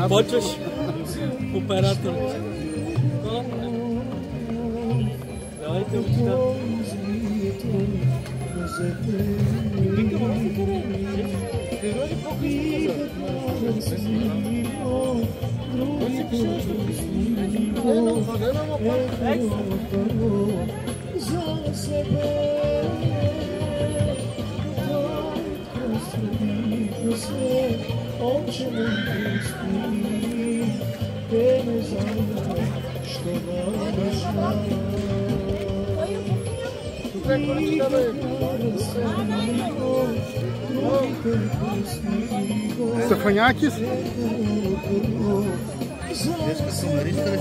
Počeš operator. Давайте учителя. Стефанякис? Днеска са маристали.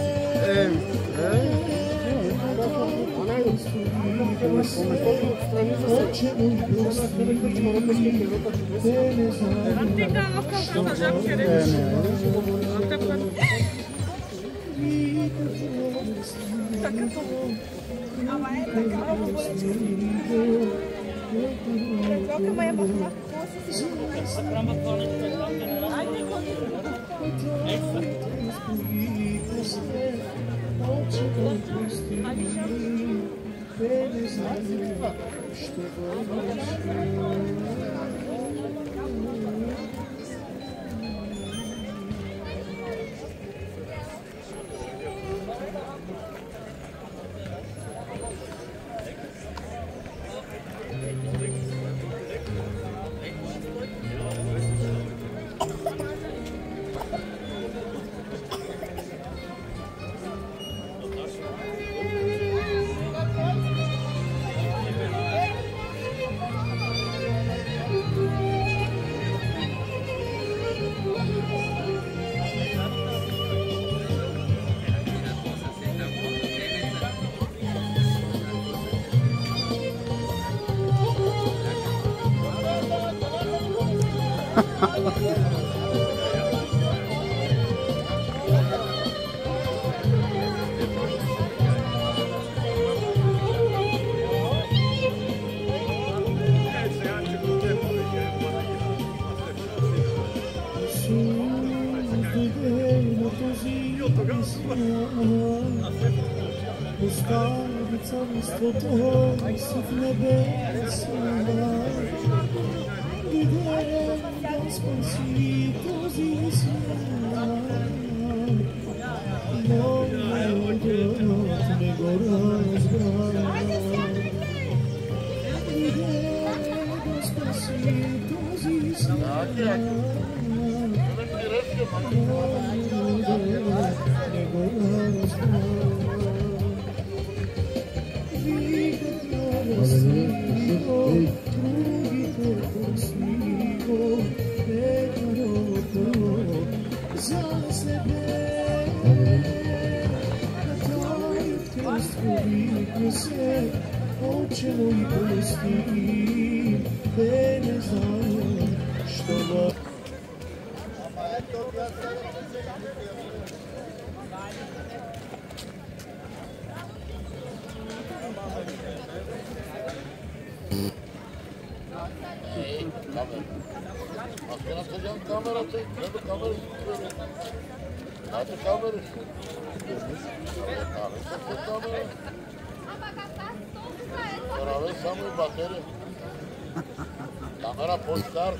Kamera postar,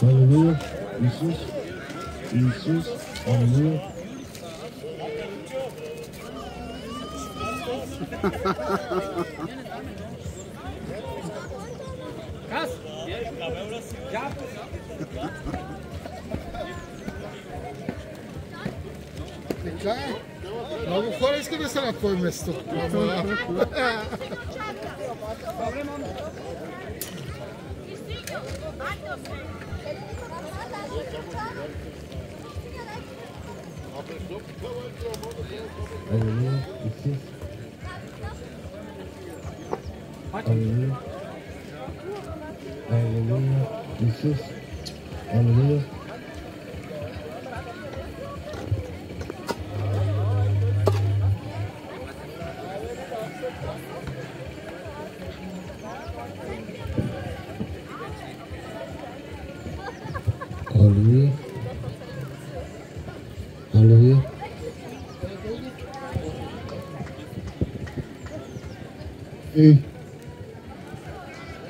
Aleluia, Isus, Isus, aleluia. Така е. Много хора искат да са на твое место. Алелуя, Исус. Алелуя. Алелуя, Исус. Алелуя. Алелуя. Алелуя. Hey.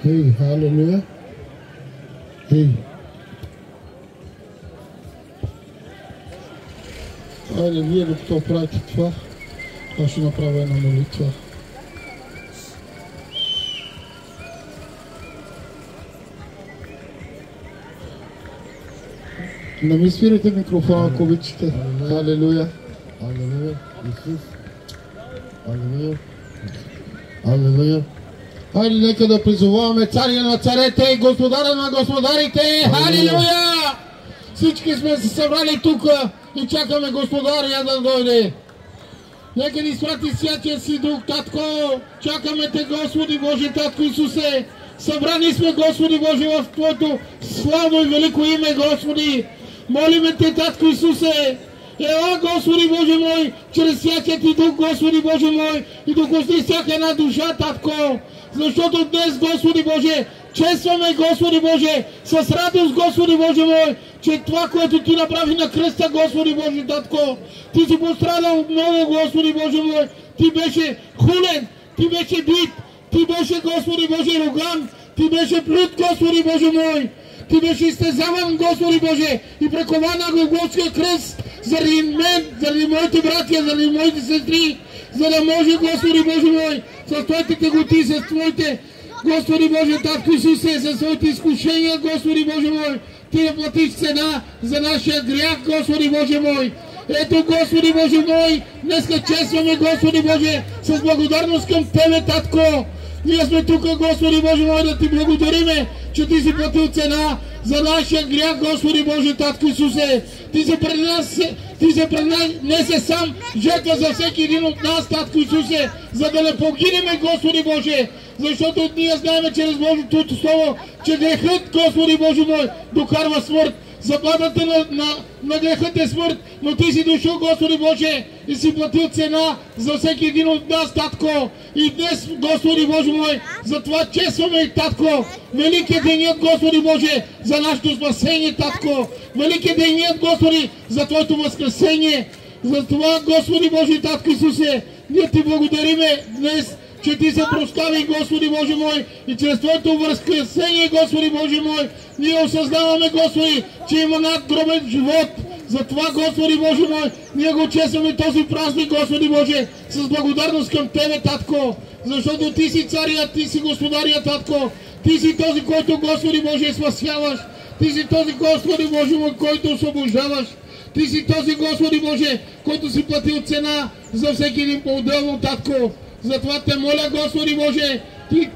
Hey, hallelujah. Hey. Хайде, вие докато правите това, аз ще направя една молитва. Не ми свирите микрофона, ако обичате. Халелуя. Алелуя, Исус. Алелуя. Алелуя. Хайде, нека да призоваваме царя на царете и господаря на господарите. Халелуя! Всички сме се събрали тук и чакаме господаря да дойде. Нека ни изпрати Святия си Дух, Татко. Чакаме Те, Господи Боже, Татко Исусе. Събрани сме, Господи Боже, в Твоето славно и велико име, Господи. Молиме Те, Татко Исусе. Ела, Господи Боже мой, чрез Святия Ти Дух, Господи Боже мой, и докосни всяка една душа, Татко. Защото днес, Господи Боже, честваме, Господи Боже, с радост, Господи Боже мой, че това, което Ти направи на кръста, Господи Боже, Татко, Ти си пострадал много, Господи Боже мой, Ти беше хулен, Ти беше бит, Ти беше, Господи Боже, руган, Ти беше плют, Господи Боже мой, Ти беше изтезаван, Господи Боже, и прекован на Голготския кръст заради мен, заради моите братия, заради моите сестри, за да може, Господи Боже мой, с Твоите теготи, с Твоите, Господи Боже, Татко Исусе, със своите изкушения, Господи Боже мой, Ти да платиш цена за нашия грях, Господи Боже мой. Ето, Господи Боже мой, днеска честваме, Господи Боже, с благодарност към Тебе, Татко. Ние сме тук, Господи Боже мой, да Ти благодариме, че Ти си платил цена за нашия грях, Господи Боже, Татко Исусе. Ти се пренесе сам жертва за всеки един от нас, Татко Исусе, за да не погинеме, Господи Боже. Защото ние знаем чрез Божието Слово, че грехът, Господи Боже мой, докарва смърт. Заплатата на грехът е смърт, но Ти си дошъл, Господи Боже, и си платил цена за всеки един от нас, Татко. И днес, Господи Боже мой, за това честваме, Татко. Велик е денят, Господи Боже, за нашето спасение, Татко. Велик е денят, Господи, за Твоето възкресение. За това, Господи Боже, Татко Исусе, ние Ти благодариме днес, че Ти се прослави, Господи Боже мой, и чрез Твоето възкресение, Господи Боже мой, ние осъзнаваме, Господи, че има надгробен живот. Затова, Господи Боже мой, ние го честваме този празник, Господи Боже, с благодарност към Тебе, Татко, защото Ти си царя, Ти си господаря, Татко, Ти си този, който, Господи Боже, спасяваш, Ти си този, Господи Боже мой, който освобождаваш, Ти си този, Господи Боже, който си платил цена за всеки един по-отделно, Татко. Затова Те моля, Господи Боже, Ти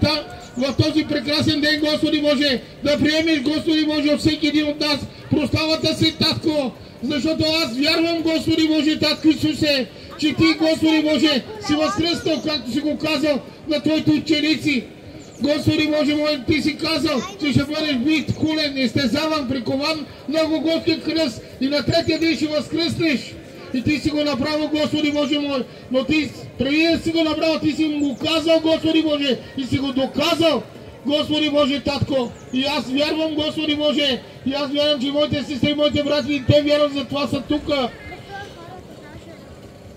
в този прекрасен ден, Господи Боже, да приемеш, Господи Боже, от всеки един от нас прославата си, Татко, защото аз вярвам, Господи Боже, Татко Исусе, че Ти, Господи Боже, си възкръснал, както си го казал на Твоите ученици. Господи Боже мой, Ти си казал, че ще бъдеш бит, хулен, изтезаван, прикован на Голготския кръст и на третия ден ще възкръснеш. И Ти си го направил, Господи Боже мой, но Ти преди да си го направил, Ти си му казал, Господи Боже, и си го доказал, Господи Боже, Татко. И аз вярвам, Господи Боже, и аз вярвам, че моите сестри, моите брати, и те вярват, за това са тук.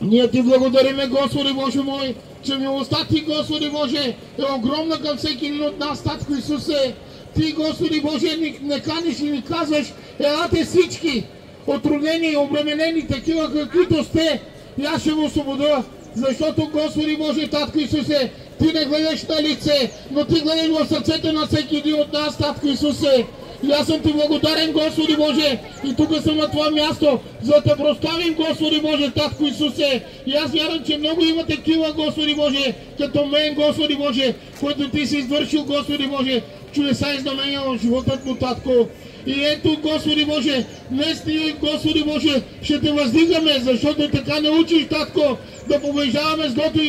Ние Ти благодариме, Господи Боже мой, че милостта Ти, Господи Боже, е огромна към всеки един от нас, Татко Исусе. Ти, Господи Боже, не каниш и ни казваш, елате всички, отрудени и обременени, такива каквито сте, и аз ще ви освобода. защото Господи Боже, Татко Исусе, Ти не гледаш на лице, но Ти гледаш в сърцето на всеки един от нас, Татко Исусе. И аз съм Ти благодарен, Господи Боже, и тук съм на това място, за да те прославим, Господи Боже, Татко Исусе. И аз вярвам, че много има такива, Господи Боже, като мен, Господи Боже, който Ти си извършил, Господи Боже, чудеса и знамения в живота му, Татко. И ето, Господи Боже, днес ние, Господи Боже, ще Те въздигаме, защото така не учиш, Татко, да побеждаваме злото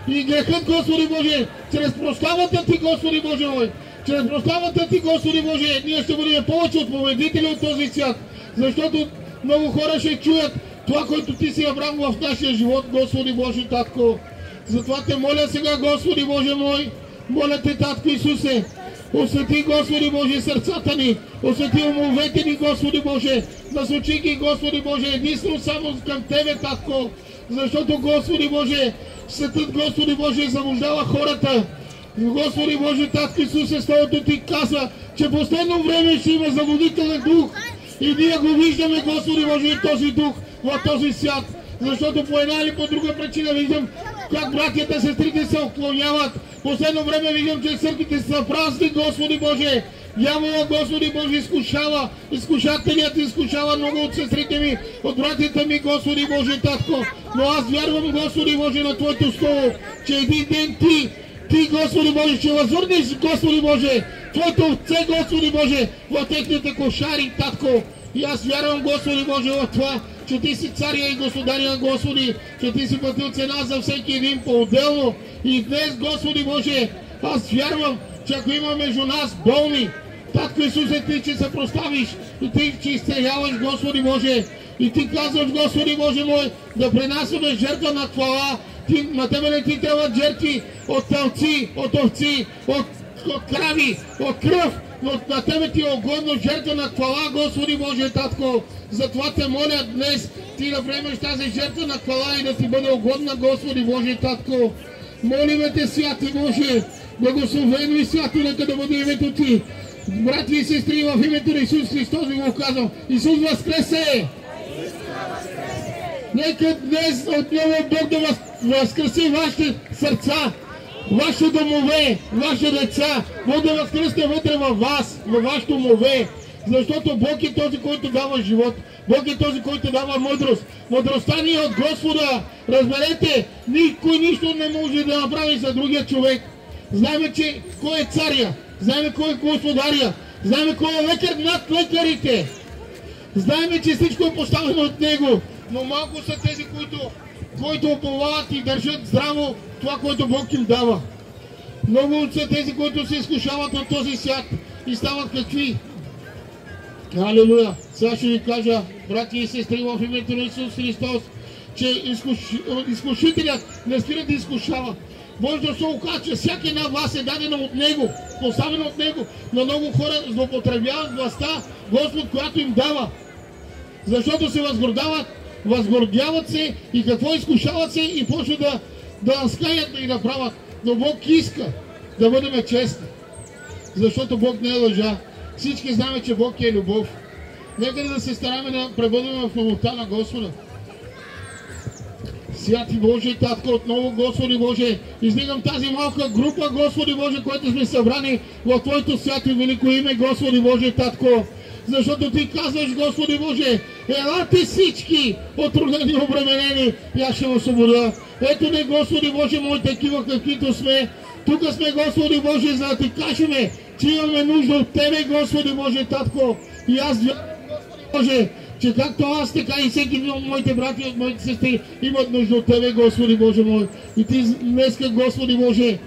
и грехът, Господи Боже, чрез прославата Ти, Господи Боже мой. Чрез прославата Ти, Господи Боже, ние ще бъдем повече от победители от този свят, защото много хора ще чуят това, което Ти си набрал в нашия живот, Господи Боже, Татко. Затова Те моля сега, Господи Боже мой, моля Те, Татко Исусе, освети, Господи Боже, сърцата ни, освети умовете ни, Господи Боже, насочи ги, Господи Боже, единствено само към Тебе, Татко, защото, Господи Боже, светът, Господи Боже, заблуждава хората. Господи Боже, Татко Исусе, Словото Ти казва, че в последно време ще има заблудителен дух. И ние го виждаме, Господи Боже, този дух в този свят. Защото по една или по друга причина виждам как братята, сестрите се отклоняват. Последно време виждам, че църквите са празни, Господи Боже. Дявола, Господи Боже, изкушава. Изкушателят изкушава много от сестрите ми, от братята ми, Господи Боже, Татко. Но аз вярвам, Господи Боже, на Твоето Слово, че един ден Ти, Господи Боже, ще възвърнеш, Господи Боже, Твоето овце, Господи Боже, в техните кошари, Татко. И аз вярвам, Господи Боже, в това, че Ти си царя и господаря, Господи, че Ти си платил цена за всеки един по-отделно. И днес, Господи Боже, аз вярвам, че ако има между нас болни, Татко Исусе, Ти ще се прославиш и Ти ще изцеляваш, Господи Боже. И Ти казваш, Господи Боже мой, да принасяме жертва на хвала. На Тебе не Ти трябват жертви от телци, от овци, от крави, от кръв, но на Тебе Ти е угодно жертва на хвала, Господи Боже, Татко. Затова Те моля днес Ти да приемеш тази жертва на хвала и да Ти бъде угодна, Господи Боже, Татко. Молиме Те, Святи Боже, благословено и свято нека да бъде името Ти. Брати и сестри, в името на Исус Христос Ви го казвам. Исус възкресе! Нека днес отново Бог да възкреси вашите сърца, вашите домове, вашите деца. Бог да възкресне вътре във вас, във вашите домове. Защото Бог е този, който дава живот. Бог е този, който дава мъдрост. Мъдростта ни е от Господа. Разберете, никой нищо не може да направи за другия човек. Знаем, че кой е царя, знаем кой е господаря, знаем кой е лекар над лекарите. Знаем, че всичко е поставено от Него. Но малко са тези, които уповават и държат здраво това, което Бог им дава. Много са тези, които се изкушават от този свят и стават какви. Алелуя! Сега ще ви кажа, брати и сестри, в името на Исус Христос, че изкушителят не спира да изкушава. Може да се окаже, че всяка една власт е дадена от Него, поставена от Него, но много хора злоупотребяват властта, Господ, която им дава. Защото се възгордяват се и какво изкушават се и почват да наскаят и да правят. Но Бог иска да бъдем честни, защото Бог не е лъжа. Всички знаем, че Бог е любов. Нека да се стараме да пребъдем в любовта на Господа. Святи Боже, Татко, отново, Господи Боже, издигам тази малка група, Господи Боже, която сме събрани в Твоето свято и велико име, Господи Боже, Татко. Защото Ти казваш, Господи Боже, елате всички отрудени и обременени и аз ще освободя. Ето не, Господи Боже мой, такива каквито сме. Тук сме, Господи Боже, за да Ти кажеме, че имаме нужда от Тебе, Господи Боже, Татко. И аз вярвам, Господи Боже, че както аз, така и всеки един от моите брати и от моите сестри имат нужда от Тебе, Господи Боже мой. И Ти днеска, Господи Боже,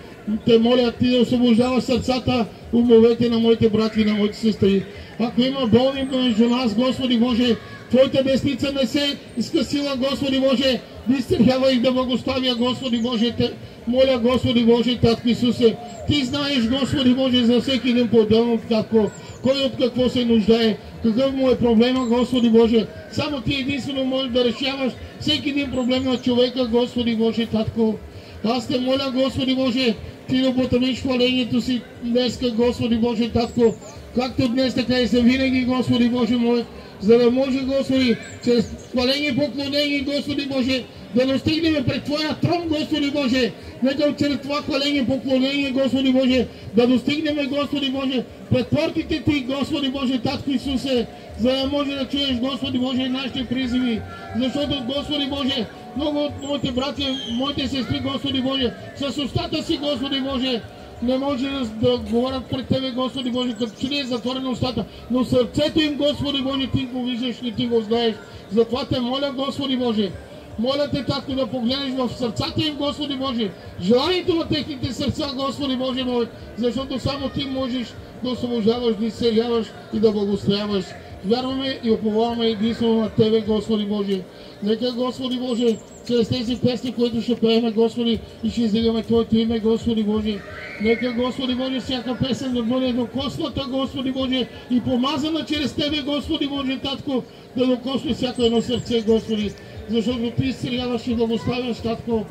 Те моля Ти да освобождаваш сърцата, умовете на моите брати и на моите сестри. Ако има болни между нас, Господи Боже, Твоята десница не се изкъсила, Господи Боже, да изтърпява и да благославя, Господи Боже, Те моля, Господи Боже, Татко Исусе. Ти знаеш, Господи Боже, за всеки един по-отделно, Татко, кой от какво се нуждае, какъв му е проблема, Господи Боже. Само Ти единствено можеш да решаваш всеки един проблем на човека, Господи Боже, Татко. Аз Те моля, Господи Боже, Ти да употребиш хвалението си днеска, Господи Боже, Татко, както днес, така и се винаги, Господи Боже мой, за да може, Господи, чрез хваление и поклонение, Господи Боже, да достигнем пред Твоя трон, Господи Боже. Нека чрез това хваление, поклонение, Господи Боже, да достигнем, Господи Боже, пред портите Ти, Господи Боже, Татко Исусе, за да може да чуеш, Господи Боже, нашите призиви. Защото, Господи Боже, много от моите братя, моите сестри, Господи Боже, с устата си, Господи Боже, не може да говорят пред Тебе, Господи Боже, като че ли е затворена устата, но сърцето им, Господи Боже, Ти го виждаш и Ти го знаеш. Затова Те моля, Господи Боже, моля Те, Татко, да погледнеш в сърцата им, Господи Боже, желанието на техните сърца, Господи Боже мой, защото само Ти можеш да освобождаваш, да изцеляваш и да благословяваш. Вярваме и уповаваме единствено на Тебе, Господи Боже. Нека, Господи Боже, чрез тези песни, които ще пееме, Господи, и ще издигаме Твоето име, Господи Боже. Нека, Господи Боже, всяка песен да бъде докосната, Господи Боже, и помазана чрез Тебе, Господи Боже, Татко, да докосне всяко едно сърце, Господи. Защото Ти изцеляваш и благославяш, Татко,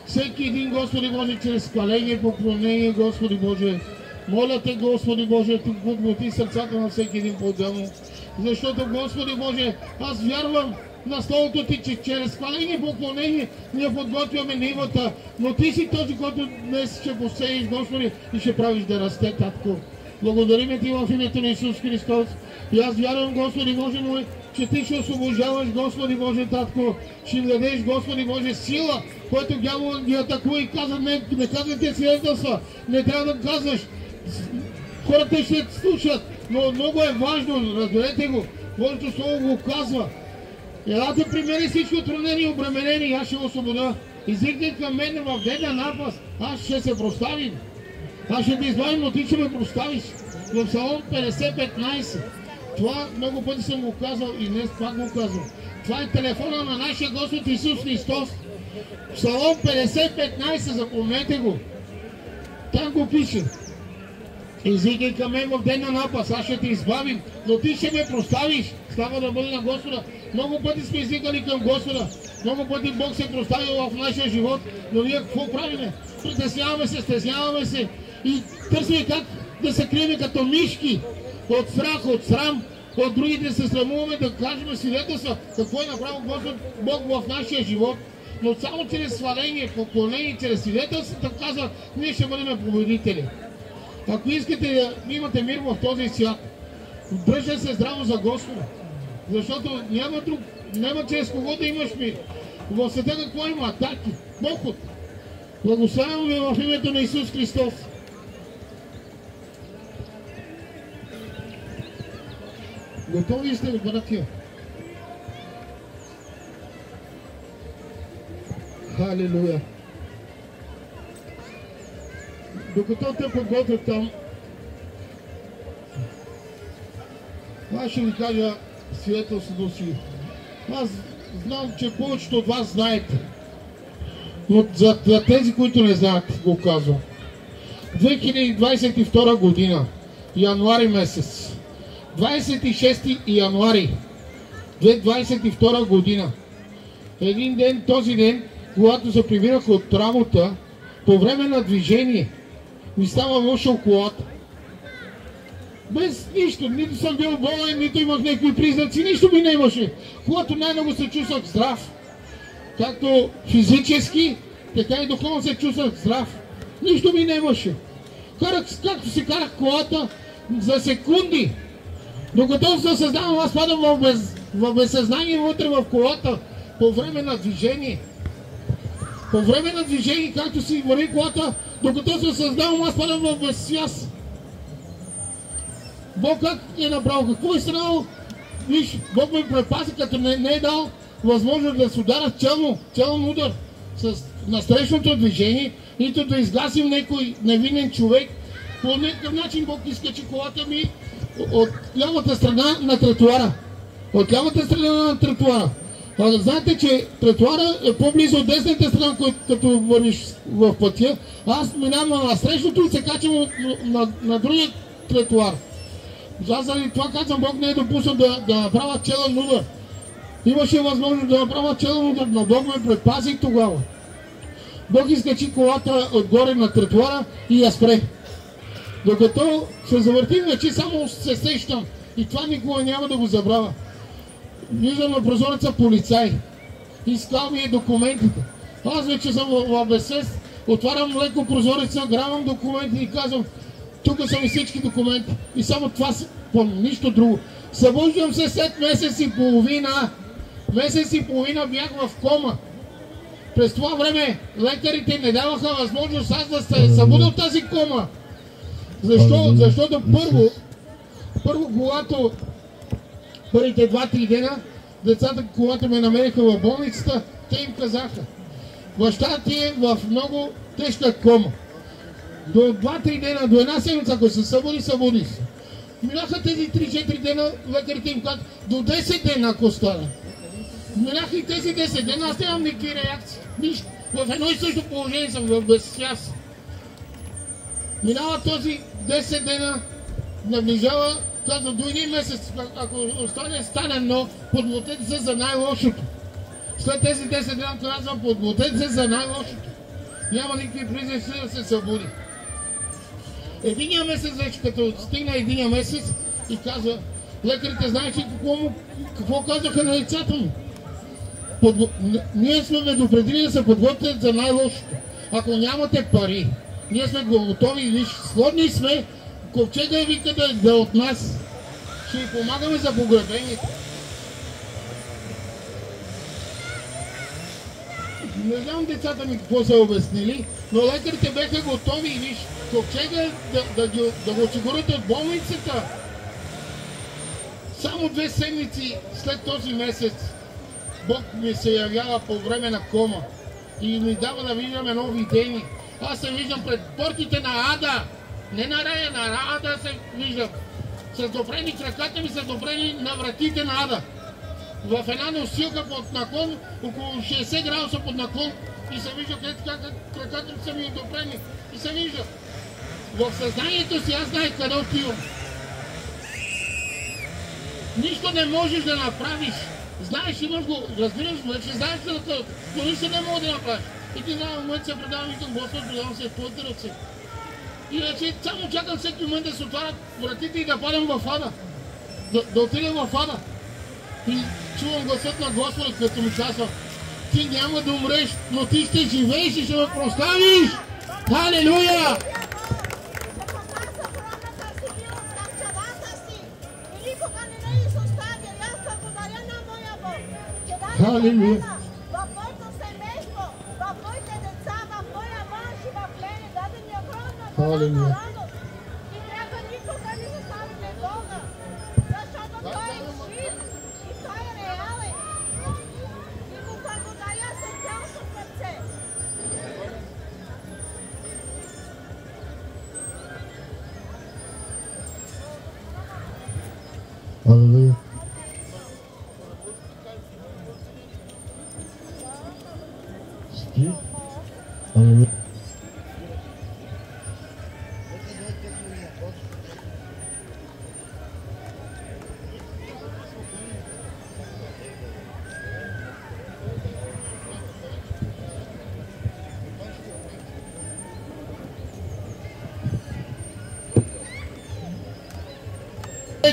всеки един, Господи Боже, чрез хваление, поклонение, Господи Боже. Моля Те, Господи Боже, Ти подмоти сърцата на всеки един по-отделно. Защото, Господи Боже, аз вярвам на Словото Ти, че чрез хваление и поклонение ние подготвяме нивата, но Ти си този, който днес ще посееш, Господи, и ще правиш да расте, Татко. Благодарим Ти в името на Исус Христос. И аз вярвам, Господи Боже мой, че Ти ще освобождаваш, Господи Боже, Татко. Ще им дадеш, Господи Боже, сила, който дявол ги атакува и казва, не казвайте свидетелства, не трябва да казваш. Хората ще слушат, но много е важно, разберете го, Божието Слово го казва. Елате при мен всички отронени и обременени, аз ще го освобода. Изрикнете към мен в ден на напаст, аз ще се проставим. Аз ще те избавим, но Ти ще ме проставиш. В Псалом 50:15. Това много пъти съм го казал и днес пак го казвам. Това е телефона на нашия Господ Исус Христос. Псалом 50:15, запомнете го. Там го пише. Извикай към мен в ден на напаст, аз ще те избавим, но Ти ще ме проставиш. Става да бъде на Господа. Много пъти сме извикали към Господа. Много пъти Бог се проставил в нашия живот, но ние какво правиме? Притесняваме се, стесняваме се и търсим как да се крием като мишки от страх, от срам, от другите се срамуваме да кажем свидетелства какво е направил Господ Бог в нашия живот. Но само чрез сваление, поклонение, чрез свидетелствата казва, ние ще бъдем победители. Ако искате да имате мир в този свят, дръжте се здраво за Господа, защото няма чрез кого да имаш мир. В света какво има? Атаки, поход. Благославям ви в името на Исус Христос. Готови сте ли, братия? Халилуя! Докато те подготвят там, аз ще ви кажа свидетелството си. Аз знам, че повечето от вас знаете, но за тези, които не знаят, го казвам. 2022 година, януари месец, 26 януари 2022 година, един ден, този ден, когато се прибирах от работа, по време на движение, ми става лошо колата. Без нищо, нито съм бил болен, нито имах някакви признаци, нищо ми не имаше. Когато най-много се чувствах здрав, както физически, така и духовно се чувствах здрав. Нищо ми не имаше. Както си карах колата, за секунди, докато се създавам, аз падам в безсъзнание вътре в колата, по време на движение. По време на движение, както си върви колата, докато се създавам, аз падам в безсвяст. Бог как е направил? Какво е станало? Виж, Бог ме предпази, като не е дал възможност да се удара челен удар с насрещното движение, нито да изгасим някой невинен човек. По някакъв начин Бог изкачи колата ми от лявата страна на тротуара. От лявата страна на тротуара. Знаете, че тротуара е по-близо от десната страна, като вървиш в пътя. Аз минавам на срещното и се качвам на другия тротуар. Аз заради това казвам, Бог не е допуснал да направя челен удар. Имаше възможност да направя челен удар, но Бог ме предпази тогава. Бог изкачи колата отгоре на тротуара и я спре. Докато се завъртим, вече само се сещам и това никога няма да го забравя. Виждам на прозореца полицай. Искал ми е документите. Аз вече съм в безсвест, отварям леко прозореца, грабвам документи и казвам, тук са ми всички документи. И само това си помня, нищо друго. Събуждам се след месец и половина. Месец и половина бях в кома. През това време лекарите не даваха възможност аз да се събудя от тази кома. Защо? Защото първо, когато първите 2-3 дена, децата, когато ме намериха в болницата, те им казаха, баща ти е в много тежка кома. До 2-3 дена, до една седмица, ако се събуди се. Минаха тези 3-4 дена, лекарите им казват, до 10 дена, ако стане. Минаха и тези 10 дена, аз нямам никакви реакции. Нищо. В едно и също положение съм в безсвяст. Минава този 10 дена, наближава, казва до един месец, ако остане, стане, но подгответе се за най-лошото. След тези 10 дена казвам, подгответе се за най-лошото. Няма никакви признаки да се събуди. Единия месец вече, като стигна единия месец и казва, лекарите знаеш ли какво казаха на децата ми? Ние сме предупредили да се подготвят за най-лошото. Ако нямате пари, ние сме готови, виж, сходни сме, ковчега и вика да е от нас. Ще ви помагаме за погребението. Не знам децата ми какво са обяснили, но лекарите бяха готови и виж, ковчега да го осигурят от болницата. Само 2 седмици след този месец Бог ми се явява по време на кома и ми дава да виждам едно видение. Аз се виждам пред портите на Ада, не на рая, на Ада се виждам. С допрени краката ми са допрени на вратите на Ада. В една носилка под наклон, около 60 градуса под наклон и се вижда как краката ми са ми допрени. И се вижда. В съзнанието си аз знаех къде отивам. Нищо не можеш да направиш. Знаеш, имаш го, разбираш го, вече знаеш където, но нищо не мога да направиш. И ти на момент се предавам и към Господ, предавам се в твоите ръце. И вече само чакам всеки момент да се отварят вратите и да падам в Ада. Да отидем в Ада. И чувам гласът на Господа, като ми казва, ти няма да умреш, но ти ще живееш и ще ме прославиш! Халелуя! Халелуя! В моето семейство, в моите деца, в моя мъж и в мене, даде ми огромна радост. И трябва никога не заставяме Бога, защото Той е жив и Той е реален. И му благодаря с цялото сърце. Алелуя. Алелуя.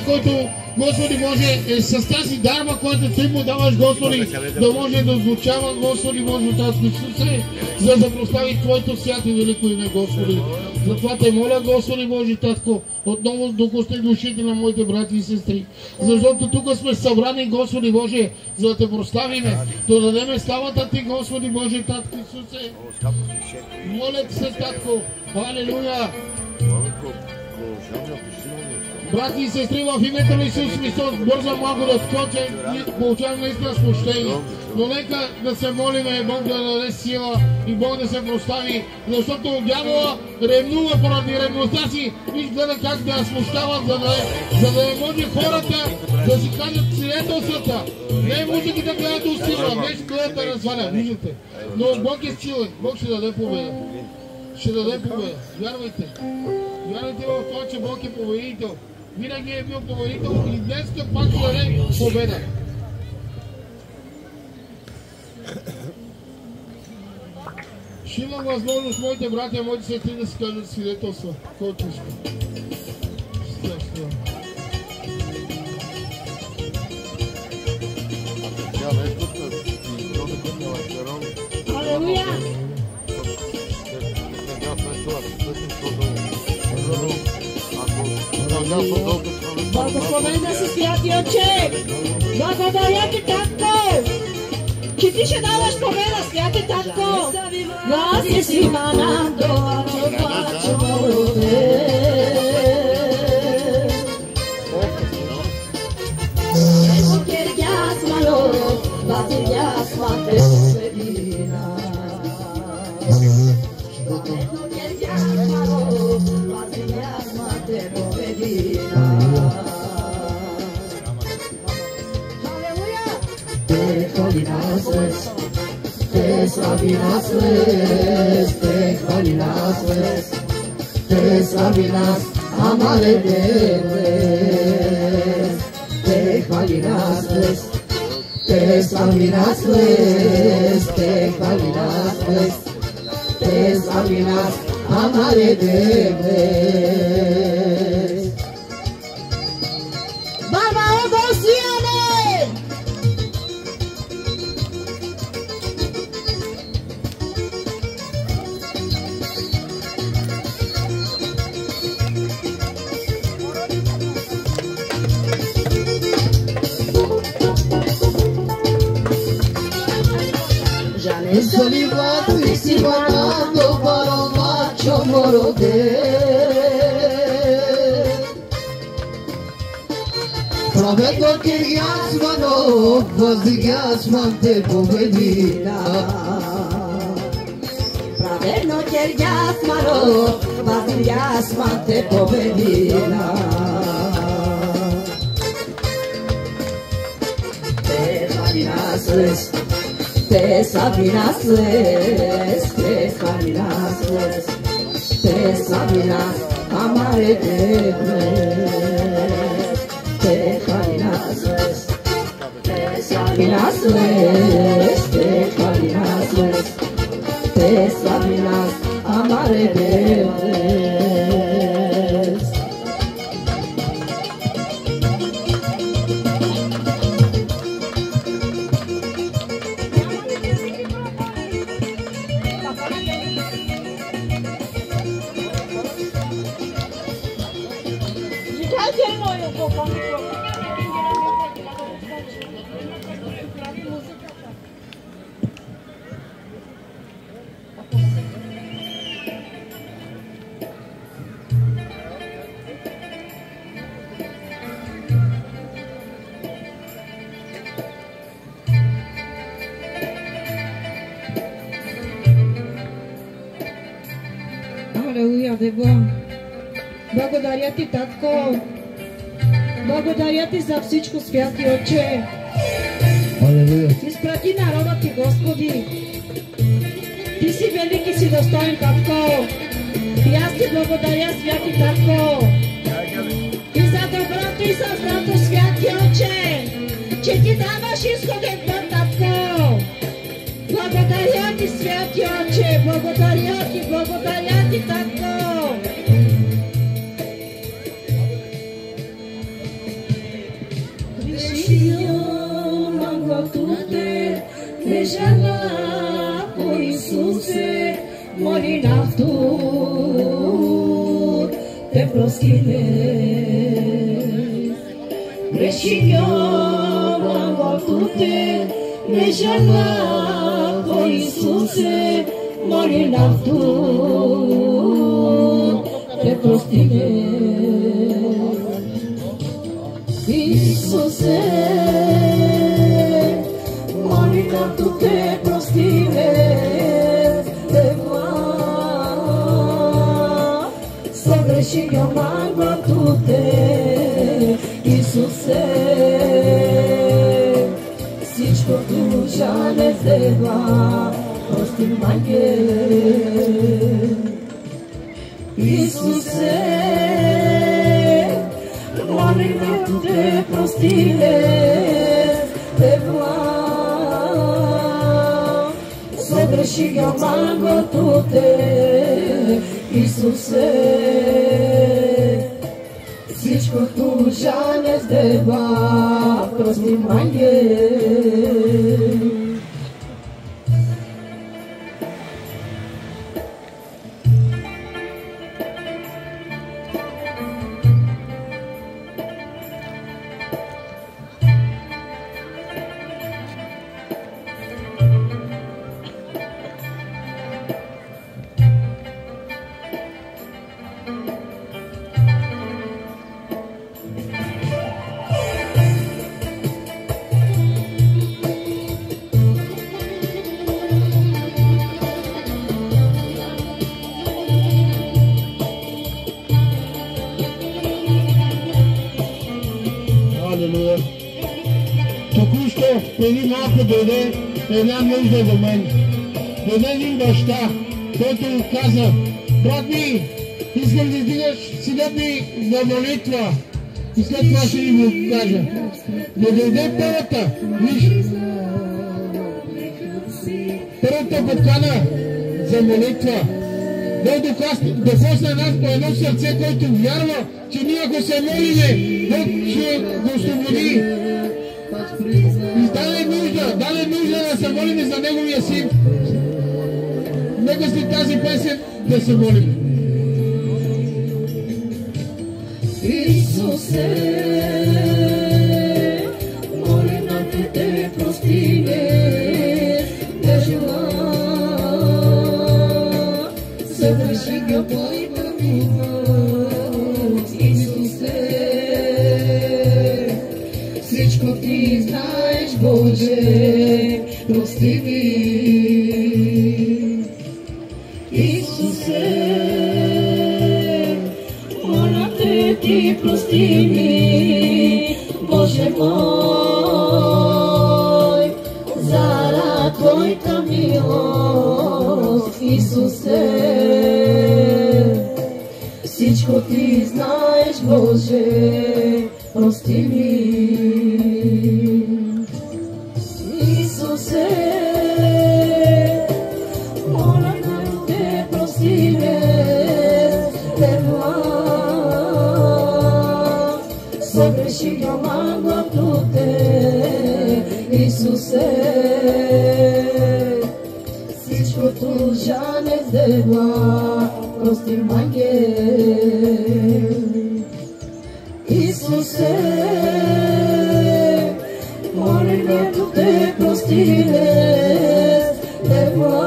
Който, Господи Боже, е с тази дарба, която Ти му даваш, Господи, да може да звучава, Господи Боже, Татко Исусе, за да прослави Твоето свято и велико име, Господи. Затова Те моля, Господи Боже, Татко, отново докосни душите на моите брати и сестри, защото тук сме събрани, Господи Боже, за да Те прославиме, да дадеме славата Ти, Господи Боже, Татко Исусе. Моля Те се, Татко, алелуя! Брати и сестри, в името на Исус Христос, бързам малко да скоча, получавам наистина смущение. Но нека да се молиме Бог да даде сила и Бог да се прослави, защото дявола ревнува поради ревността си. Виж гледа как да смущават, за да не може хората да си кажат свидетелствата. Не музиката гледа да усилва, не ще гледа да разваля, виждате. Но Бог е силен, Бог ще даде победа. Ще даде победа, вярвайте. Вярвайте в това, че Бог е победител. Винаги е бил победител и днес пак ще даде победа. Ще имам възможност моите братя, моите сестри да си кажат свидетелства. Който иска. Тя нещо, Aleluia! Благословен да си, святи Отче! Благодаря ти, Татко! Че ти ще даваш победа, святи Татко! Вас си манандо, чупачове! Te slavinas, amale Deus, te hvalinas, te slavinas, te hvalinas, te slavinas, amale Deus. Barba Ogosiane! Solivado e se guardando para o macho morode. Prometo que Yasmano, vos Yasman te povedina. Prometo que Yasmano, vos Yasman te povedina. Te imaginas, te sabinas, te sabinas, te sabinas, amare Deus, te sabinas, te sabinas, te sabinas, te sabinas, amare Deus. Алелуя, Дева! Благодаря ти, Татко! Благодаря ти за всичко, святи Отче! Изпрати народа ти, Господи! Ти си велик и си достоен, Татко! И аз ти благодаря, святи Татко! И за доброто и за здрато, святи Отче! Че ти даваш изходен път, Татко! Благодаря ти, святи Отче! Благодаря ти, Татко! Бежала по Исусе, моли навтур, те простиме. Грешијам во туте, бежала по Исусе, моли навтур, те простиме. Исусе, tu te prostime, Deva, sogreșim magă tu te, Isuse, zici că tu žale Deva, prostim magă, Isuse, moară tu te prostime, Deva. Sogreșim magă tu te, Isuse, zici că tu žale Deva, prostim magă. преди малко дойде една нужда до мен. Дойде един баща, който му каза: брат ми, искам да издигаш синът ми на молитва. И след това ще ви го кажа. Да дойде първата, виж, първата покана за молитва. Бог докосна нас по едно сърце, който вярва, че ние ако се молиме, Бог ще го освободи. И даде нужда да се молиме за Неговия син. Нека след тази песен да се молим. Исусе, молим на те, прости ме, държава, съвърши га моята милост. Исусе, всичко ти знаеш, Боже, прости ми. Исусе, ти прости ми, Боже мой, заради Твоята милост. Исусе, всичко ти знаеш, Боже, прости ми. Исусе, моля те, прости ме, съгреши га маглото те, Исусе, всичкото жале сдела, прости маге. Исусе, молението те, прости дела,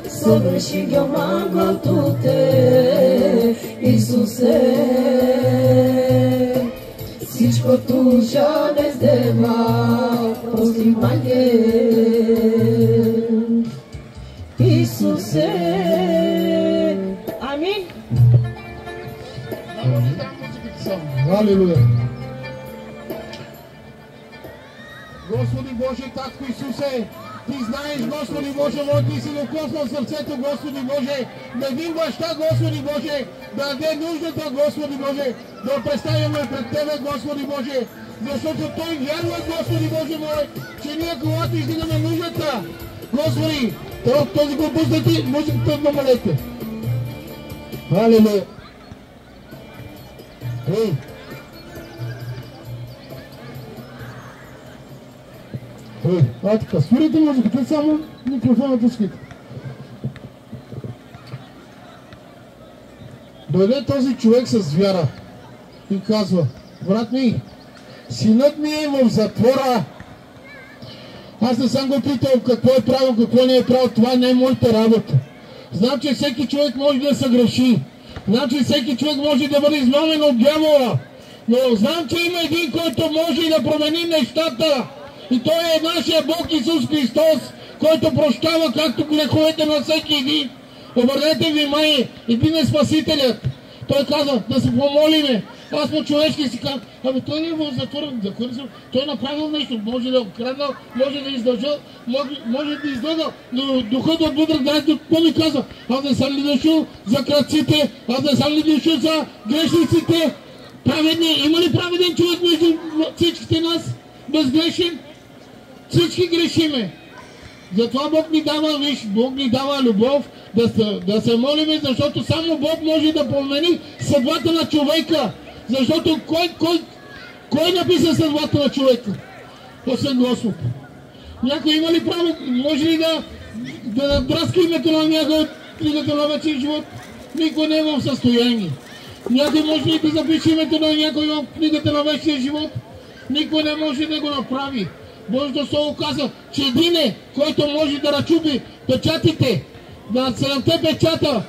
съгреши га маглото те, Исусе, всичкото жале сдела, прости маге. Исусе, амин. Алилуя. Господи Боже, Татко Исусе, Ти знаеш, Господи Боже мой, Ти си докоснал сърцето, Господи Боже, на един баща, Господи Боже, да даде нуждата, Господи Боже, да представяме пред Тебе, Господи Боже, защото Той вярва, Господи Боже мой, че ние когато издигаме нуждата, Господи, този го пуснати, музиката намалете. Алилуя. Така, свирите музиката, само микрофона пускайте. Дойде този човек с вяра и казва: брат ми, синът ми е в затвора. Аз не съм го питал какво е правил, какво не е правил, това не е моята работа. Знам, че всеки човек може да се греши. Знам, че всеки човек може да бъде измамен от дявола. Но знам, че има един, който може да промени нещата. И той е нашия Бог Исус Христос, който прощава както греховете на всеки един. Обърнете внимание, един е Спасителят. Той каза да се помолиме. Аз по човешки си казвам: абе той не е в затвора, той е направил нещо, може да е откраднал, може да издържал, може да излага, но духът от мудър, знаете какво ми казва? Аз не съм ли дошъл за крадците, аз не съм ли дошъл за грешниците? Праведни, има ли праведен човек между всичките нас? Безгрешен? Всички грешиме. Затова Бог ни дава, виж, Бог ни дава любов, да се молиме, защото само Бог може да промени съдбата на човека. Защото кой написа съдбата на човека? Освен Господ. Някой има ли право, може ли да драска името на някой от книгата на вечен живот? Никой не е в състояние. Някой може ли да запише името на някой в книгата на вечен живот? Никой не може да го направи. Божието Слово каза, че един е, който може да разчупи печатите на 7-те печата.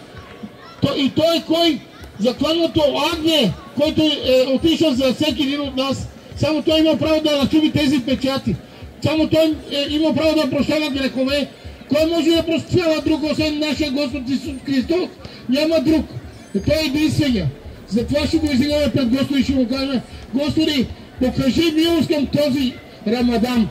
И той е кой? Закланото агне, който е отишъл за всеки един от нас. Само той има право да разчупи тези печати. Само той има право да прощава грехове. Кой може да прощава друг, освен нашия Господ Исус Христос? Няма друг. И той е единствения. Затова ще го издигаме пред Господи и ще му кажем: Господи, покажи милост към този Рамадан.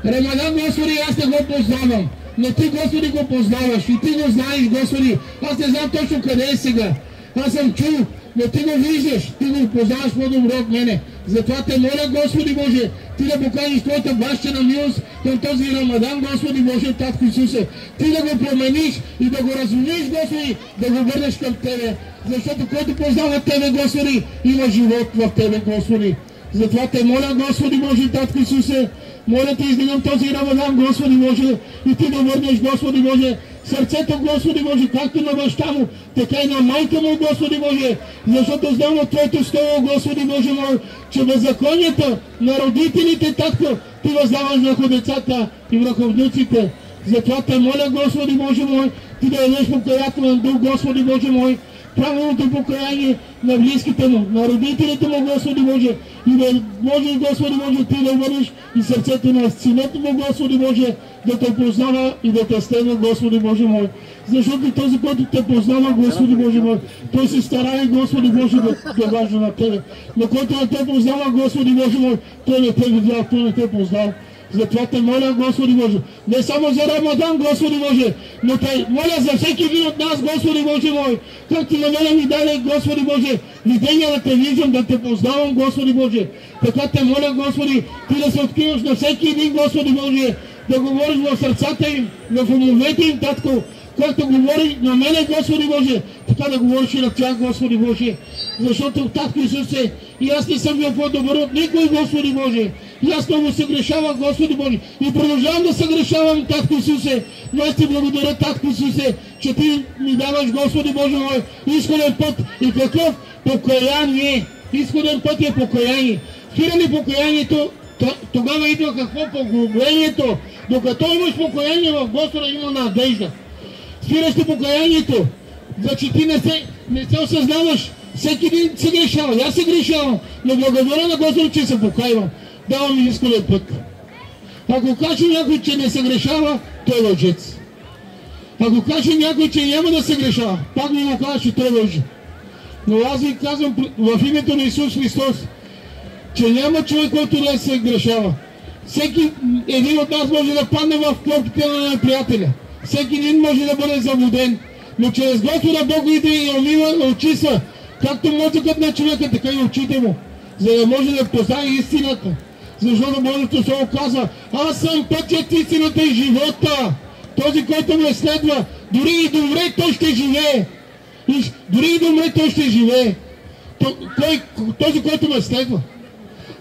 Рамадан, Господи, аз не го познавам, но Ти, Господи, го познаваш и Ти го знаеш, Господи. Аз не знам точно къде е сега. Аз съм чул, но Ти го виждаш, Ти го познаваш по-добро от мене. Затова те моля, Господи Боже, Ти да покажеш Твоята бащина милост към този Рамадан, Господи Боже, Татко Исусе. Ти да го промениш и да го развивиш, Господи, да го върнеш към Тебе. Защото който познава Тебе, Господи, има живот в Тебе, Господи. Затова те моля, Господи Боже, Татко Исусе, моля Те, издигам този Рамадан, Господи Боже, и Ти да върнеш, Господи Боже, сърцето, Господи Боже, както на баща му, така и на майка му, Господи Боже, защото знам от Твоето слово, Господи Боже мой, че беззаконията на родителите, Татко, Ти въздаваш върху децата и върху внуците. Затова те моля, Господи Боже мой, Ти да дадеш покаятелен дух, Господи Боже мой, правилното покаяние на близките му, на родителите му, Господи Боже, и да може, Господи Боже, Ти да върнеш и сърцето на синето му, Господи Боже, да Те познава и да Те следва, Господи Боже мой. Защото този, който Те познава, Господи Боже мой, той се старае, Господи Боже, да важно на Тебе. Но който не Те познава, Господи Боже мой, той не Те видял, той не Те познал. Затова те моля, Господи Боже, не само за Рамадан, Господи Боже, но те моля за всеки един от нас, Господи Боже мой, както на мене ми даде, Господи Боже, видение да Те виждам, да Те познавам, Господи Боже. Така те моля, Господи, Ти да се откриваш на всеки един, Господи Боже, да говориш в сърцата им, в умовете им, Татко, както говори на мене, Господи Боже, така да говориш и на тях, Господи Боже. Защото, Татко Исусе, и аз не съм бил по-добър от никой, Господи Боже. И аз много се грешавам, Господи Боже. И продължавам да се грешавам, Татко Исусе. Но аз Ти благодаря, Татко Исусе, че Ти ми даваш, Господи Боже мой, изходен път. И какъв? Покаяние. Изходен път е покаяние. Спира ли покаянието, тогава идва какво? Поглублението. Докато имаш покаяние в Господа, има надежда. Спираш ли покаянието, значи ти не се осъзнаваш. Всеки ден се грешава. Аз се грешавам, но благодаря на Господа, че се покаивам. Давам ми изходен път. Ако каже някой, че не се грешава, той е лъжец. Ако каже някой, че няма да се грешава, пак ми му казва, че той е лъжи. Но аз ви казвам в името на Исус Христос, че няма човек, който да се грешава. Всеки един от нас може да падне в клопките на неприятеля. Всеки един може да бъде заблуден. Но чрез Господа Бог иде и умива очиса, както мозъкът на човека, така и очите му, за да може да познае истината. Защото Божието Слово казва: аз съм пътят, истината и живота. Този, който ме следва, дори и добре, той ще живее. Дори и добре, той ще живее. Този, който ме следва.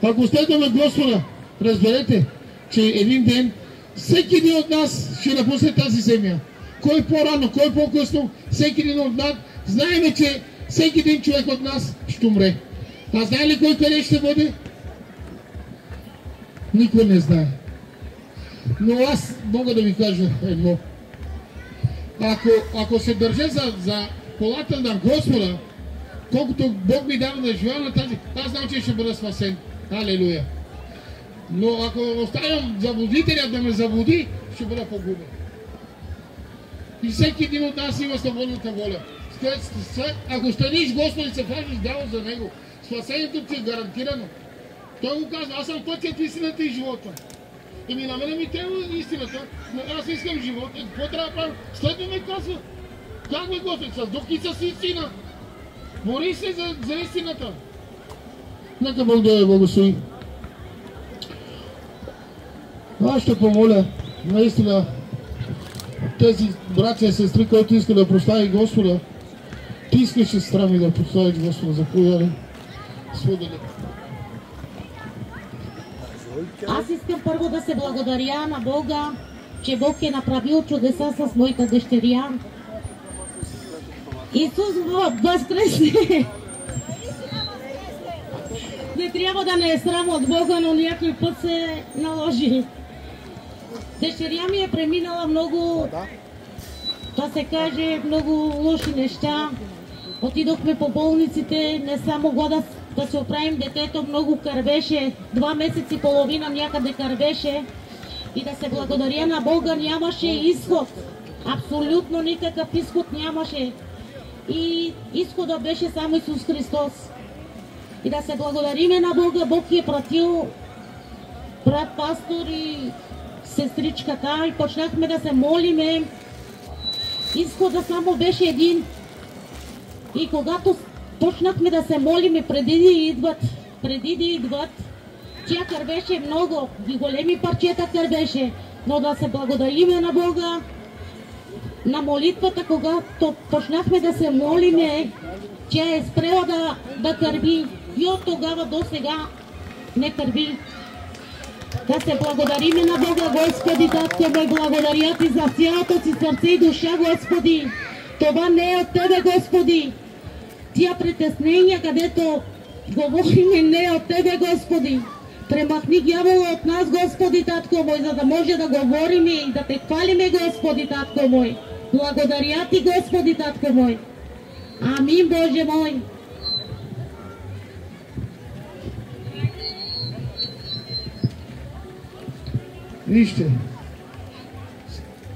Ако следваме Господа, разберете, че един ден всеки един от нас ще напусне тази земя. Кой по-рано, кой по-късно, всеки един от нас, знаем, че всеки един човек от нас ще умре. А знае ли кой къде ще бъде? Никой не знае. Но аз мога да ви кажа едно. Ако се държа за колата на Господа, колкото Бог ми дава да живея на тази, аз знам, че ще бъда спасен. Алелуя. Но ако оставям заблудителя да ме заблуди, ще бъда погубен. И всеки един от нас има свободната воля. Ако станиш Господ и се хванеш дяло за Него, спасението ти е гарантирано. Той го казва: аз съм пътят, истината и живота. Еми на мене ми трябва истината, но аз искам живот. Какво трябва да правим? Следва ме казва. Как ме Господ? С дух и с истина. Бори се за истината. Нека Бог да я благослови. Аз ще помоля наистина тези братя и сестри, които искат да прослави Господа. Ти искаш, сестра ми, да прославиш Господа. Заповядай. Споделя. Аз искам първо да се благодаря на Бога, че Бог е направил чудеса с моята дъщеря. Исус възкресне! Не трябва да не е срам от Бога, но някой път се наложи. Дъщеря ми е преминала много, да се каже, много лоши неща. Отидохме по болниците, не само да се оправим детето, много кървеше, 2 месеца и половина някъде кървеше. И да се благодаря на Бога, нямаше изход. Абсолютно никакъв изход нямаше. И изхода беше само Исус Христос. и да се благодариме на Бога. Бог е пратил брат пастор и сестричката и почнахме да се молиме. Изхода само беше един. И когато почнахме да се молиме преди да идват, тя кървеше много, и големи парчета кървеше, но да се благодариме на Бога, на молитвата, когато почнахме да се молиме, тя е спрела да кърви и от тогава до сега не кърви. Да се благодариме на Бога, Господи, Татко мой, благодаря Ти за цялото си сърце и душа, Господи. Това не е от Тебе, Господи. Тия притеснения, където говориме, не е от Тебе, Господи. Премахни дявола от нас, Господи, Татко мой, за да може да говорим и да Те хвалиме, Господи, Татко мой. Благодаря Ти, Господи, Татко мой. Амин, Боже мой. Вижте,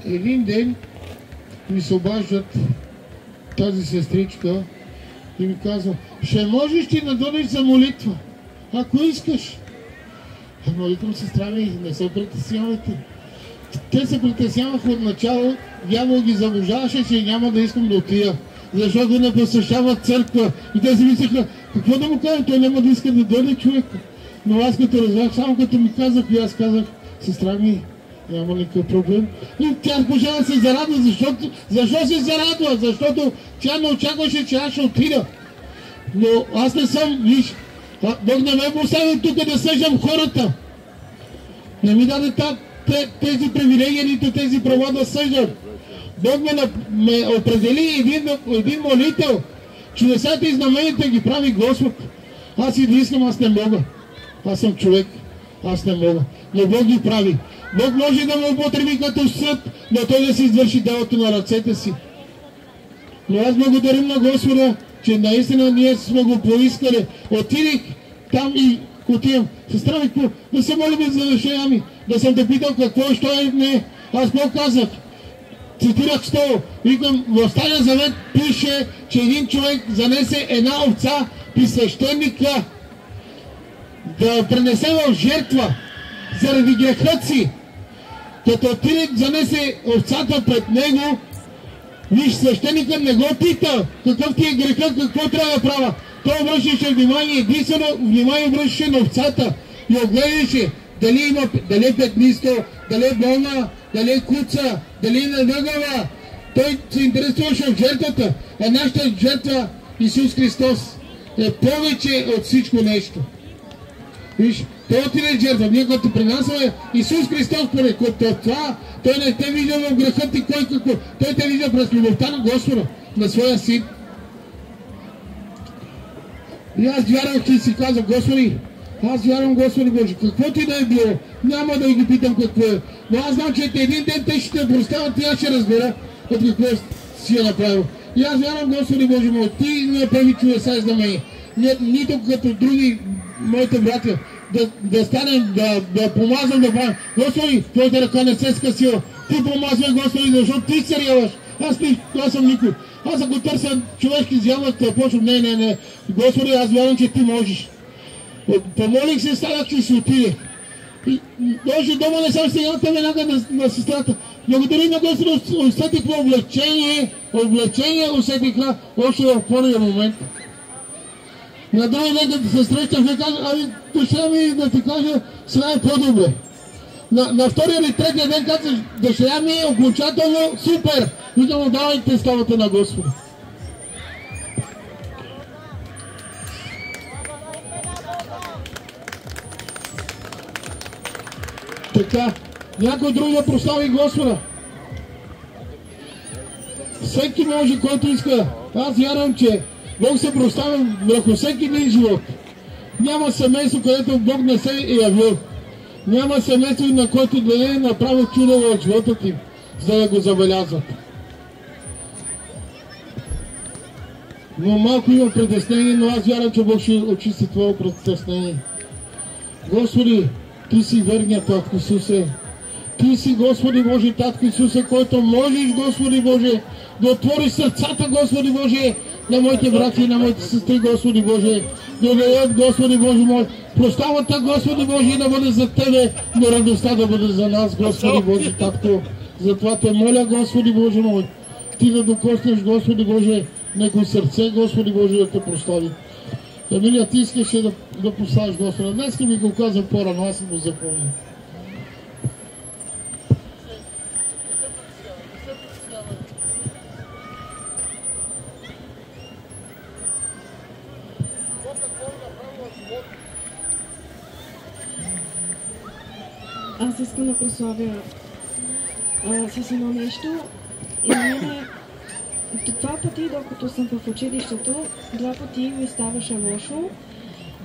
един ден ми се обаждат тази сестричка и ми казва: ще можеш ти да дойдеш за молитва, ако искаш. Молитвам, сестра ми, не се притеснявайте. Те се притесняваха от начало, дявол ги заблуждаваше, че няма да искам да отида, защото не посещават църква. И те си мислеха, какво да му кажа, той няма да иска да дойде човек. Но аз като разбрах, само като ми казах, и аз казах: сестра ми, няма никакъв проблем. И тя пожела да се зарадва, защо се зарадва? Защото тя не очакваше, че аз ще отида. Но аз не съм, виж, Бог не ме постави тук да съждам хората. Не ми даде тези привилегии, нито тези права да съждам. Бог ме определи един молител. Чудесата и знаменията ги прави Господ. Аз и да искам, аз не мога. Аз съм човек. Аз не мога. Но Бог ги прави. Бог може да ме употреби като съд, но Той да си извърши делото на ръцете си. Но аз благодарим на Господа, че наистина ние сме го поискали. Отидих там и отивам. Сестра ми, да се молим за душея ми. Да съм те питал какво е, що е, не. Аз какво казах? Цитирах стол. Викам, в Стария Завет пише, че един човек занесе една овца при свещеника да пренесе в жертва заради грехът си. Като отиде, занесе овцата пред него, виж, свещеникът не го пита какъв ти е грехът, какво трябва да правя. Той обръщаше внимание, единствено внимание обръщаше на овцата и огледаше дали е петнисто, дали е болна, дали е куца, дали е надъгава. Той се интересуваше от жертвата, а нашата жертва Исус Христос е повече от всичко нещо. Виж, Той отиде жертва, ние като принасяме Исус Христос поред това, Той не те вижда в грехът ти кой какво, Той те вижда през любовта на Господа, на своя син. И аз вярвах, че си казах: Господи, аз вярвам, Господи Боже, какво ти да е било, няма да ги питам какво е, но аз знам, че един ден те ще те простяват и аз ще разбера от какво си е направил. И аз вярвам, Господи Боже мой, Ти не направи чудеса и знамения, нито като други моите братя, да станем, да помазвам, да правим. Господи, Твоята ръка не се скъсила. Ти помазвай, Господи, защото Ти се реваш. Аз съм никой. Аз ако търся човешки изяват, почвам, не. Господи, аз вярвам, че Ти можеш. Помолих се, станах, че си отиде. Дойши дома, не съм стигнал веднага на сестрата. Благодарим на Господи, усетихме облечение усетиха още в първия момент. На другия ден, като се срещах, казах: дошла ми да ти кажа, сега е по-добре. На втория или третия ден казах: дошла ми е окончателно супер. Викам: давайте славата на Господа. Така, някой друг да прослави Господа. Всеки може, който иска. Аз вярвам, че Бог се прославя върху всеки един живот. Няма семейство, където Бог не се е явил. Няма семейство, на което да не е направил чудо в живота ти, за да го забелязват. Но малко има притеснение, но аз вярвам, че Бог ще очисти това притеснение. Господи, Ти си верният Татко Исусе. Ти си, Господи Боже, Татко Исусе, който можеш, Господи Боже, да отвориш сърцата, Господи Боже, на моите брати и на моите сестри, Господи Боже, да дадат, Господи Боже мой, прославата, Господи Боже, да бъде за Тебе, но радостта да бъде за нас, Господи Боже, Татко. Затова Те моля, Господи Боже мой, Ти да докоснеш, Господи Боже, некои сърце, Господи Боже, да Те прослави. Емилия, Ти искаше да поставиш Господа. Днес ми го каза по-рано, аз го запомня. Аз искам да прославя с едно нещо. И ние два пъти, докато съм в училището, два пъти ми ставаше лошо,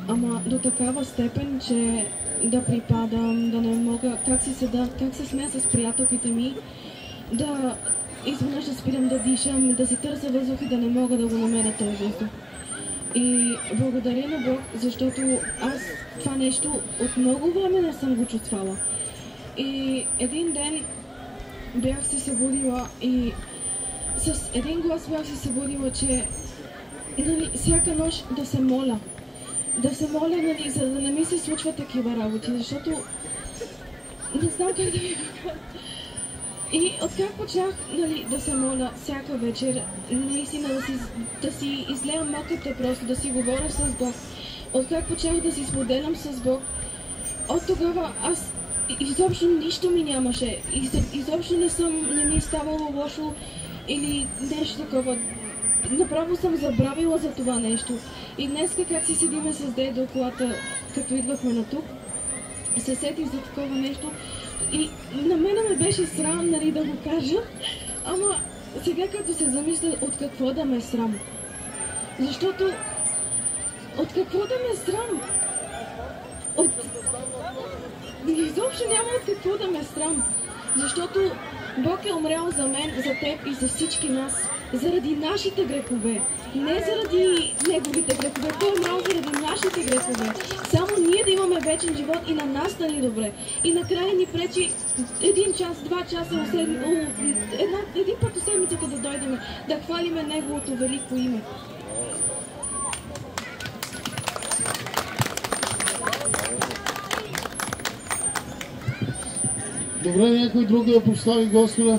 ама до такава степен, че да припадам, да не мога, как се смея с приятелките ми, да изведнъж да спирам да дишам, да си търся въздух и да не мога да го намеря този въздух. И благодаря на Бог, защото аз това нещо от много време не съм го чувствала. И един ден бях се събудила и с един глас бях се събудила, че нали, всяка нощ да се моля. Да се моля, нали, за да не ми се случват такива работи, защото не знам как да ви кажа. И откак почнах, нали, да се моля всяка вечер, наистина да си излея мъката просто, да си говоря с Бог. Откак почнах да си споделям с Бог, от тогава аз изобщо нищо ми нямаше. Изобщо не ми ставало лошо или нещо такова. Направо съм забравила за това нещо. И днес, как си седиме с дедо колата, като идвахме на тук, се сетих за такова нещо. И на мене ме беше срам, нали, да го кажа, ама сега като се замисля от какво да ме срам. Защото от какво да ме срам? Изобщо няма от какво да ме срам. Защото Бог е умрял за мен, за теб и за всички нас, заради нашите грехове. Не заради неговите грехове, Той е умрял заради нашите грехове. Само ние да имаме вечен живот и на нас да ни добре. И накрая ни пречи 1 час, 2 часа, един път от седмицата да дойдем, да хвалиме Неговото велико име. Добре, някой друг да постави Господа.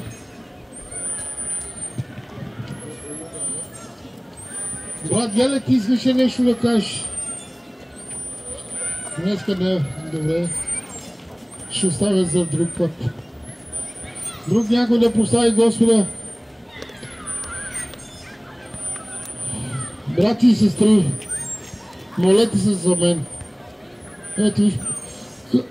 Брат Геле, ти искаше нещо да кажеш? Днеска не, добре. Ще оставя за друг път. Друг някой да постави Господа. Брати и сестри, молете се за мен. Ето виж,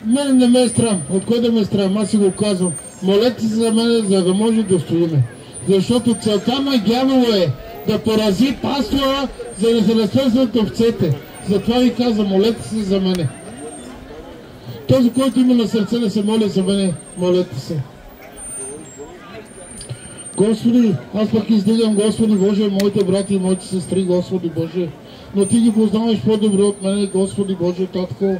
мене не ме е страм. От кой да ме е страм? Аз си го казвам. Молете се за мен, за да може да стоиме. Защото целта на дявола е да порази пастора, за да се разтърсват овцете. Затова ви казвам, молете се за мене. Този, който има на сърце да се моли за мене, молете се. Господи, аз пък издигам, Господи Боже, моите брати и моите сестри, Господи Боже. Но Ти ги познаваш по-добре от мене, Господи Боже, Татко.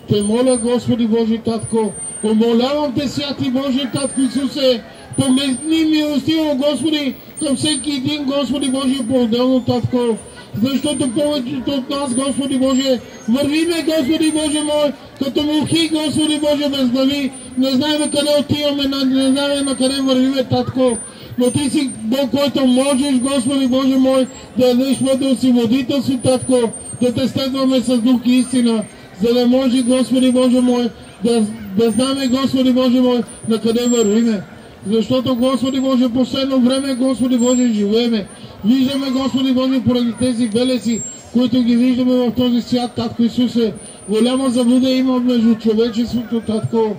Те моля, Господи Боже, Татко, умолявам Те, Святи Боже, Татко Исусе, помогни милостиво, Господи, към всеки един, Господи Боже, по-отделно, Татко. Защото повечето от нас, Господи Боже, вървиме, Господи Боже мой, като мухи, Господи Боже, без глави. Не знаем къде отиваме, не знаем на къде вървиме, Татко. Но Ти си Бог, който можеш, Господи Боже мой, да дадеш мъдрост и водителство, Татко, да Те следваме с дух и истина, за да може, Господи Боже мой, да знаме, Господи Боже мой, на къде вървиме. Защото, Господи Боже, последно време, Господи Боже, живееме. Виждаме, Господи Боже, поради тези белеси, които ги виждаме в този свят, Татко Исусе. Голяма заблуда има между човечеството, Татко.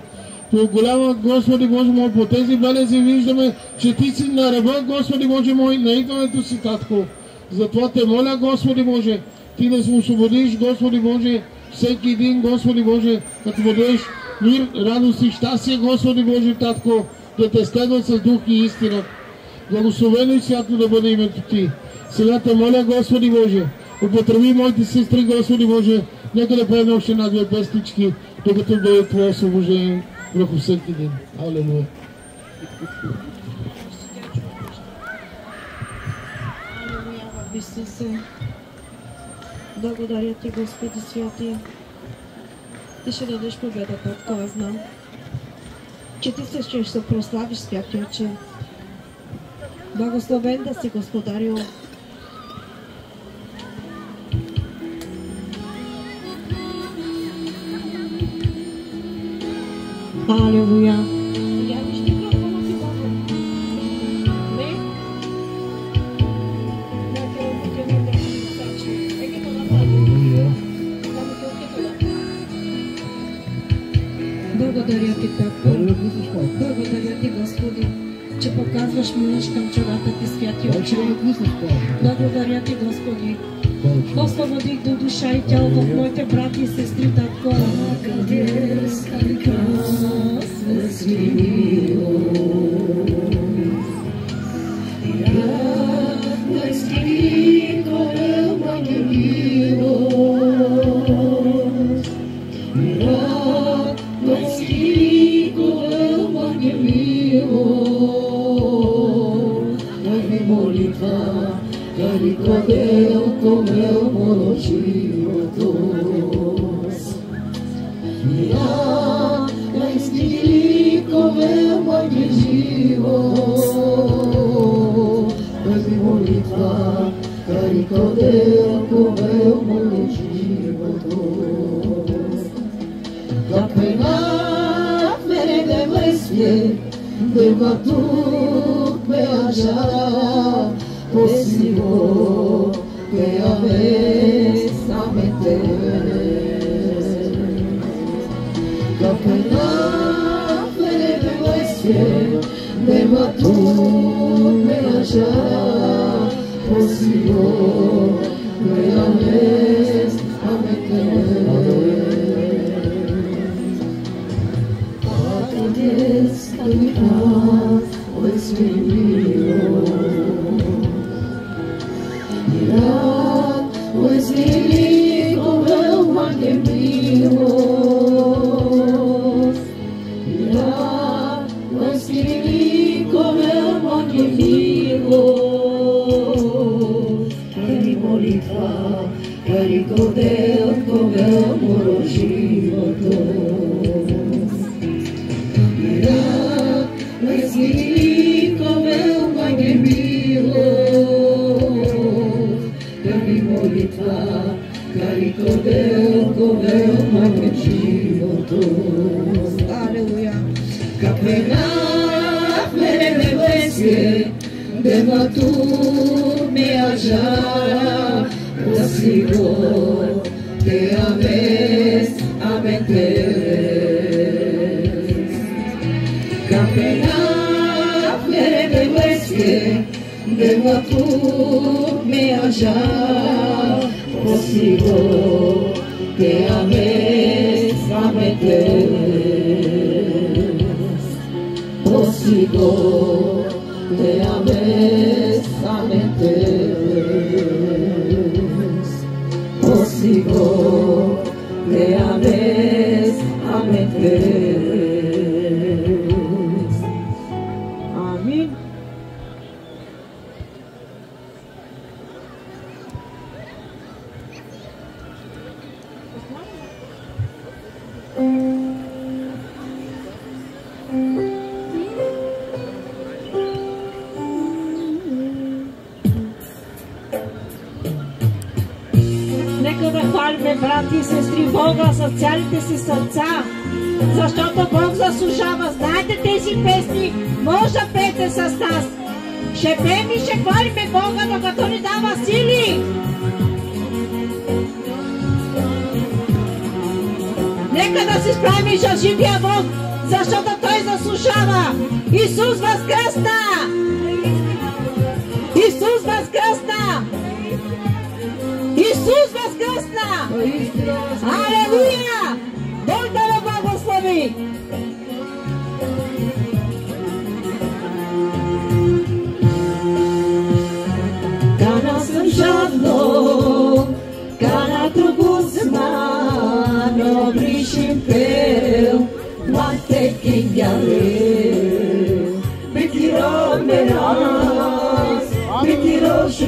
Голяма, Господи Боже мой, по тези белези виждаме, че Ти си на ръба, Господи Боже мой, на идването си, Татко. Затова Те моля, Господи Боже, Ти да се освободиш, Господи Боже, всеки един, Господи Боже, като му дадеш мир, радост и щастие, Господи Боже, Татко, да Те следва с дух и истина. Благословено и свято да бъде името Ти. Сега Те моля, Господи Боже, употреби моите сестри, Господи Боже, нека да пеем още една-две песнички, докато бъде Твое освобождение върху всеки ден. Алелуя. Исусе, благодаря Ти, Господи святи. Ти ще дадеш победа, както аз знам. Че Ти се ще се прославиш, святия Отче. Благословен да си, Господарю. Алелуя. Явиш микрофона си, Бога. Не? Благодаря Ти, Татко. Благодаря Ти, Господи, че показваш милост към човека Ти, святи Отче. Благодаря Ти, Господи. Освободих до душа и тяло в моите брати и сестри, Татко.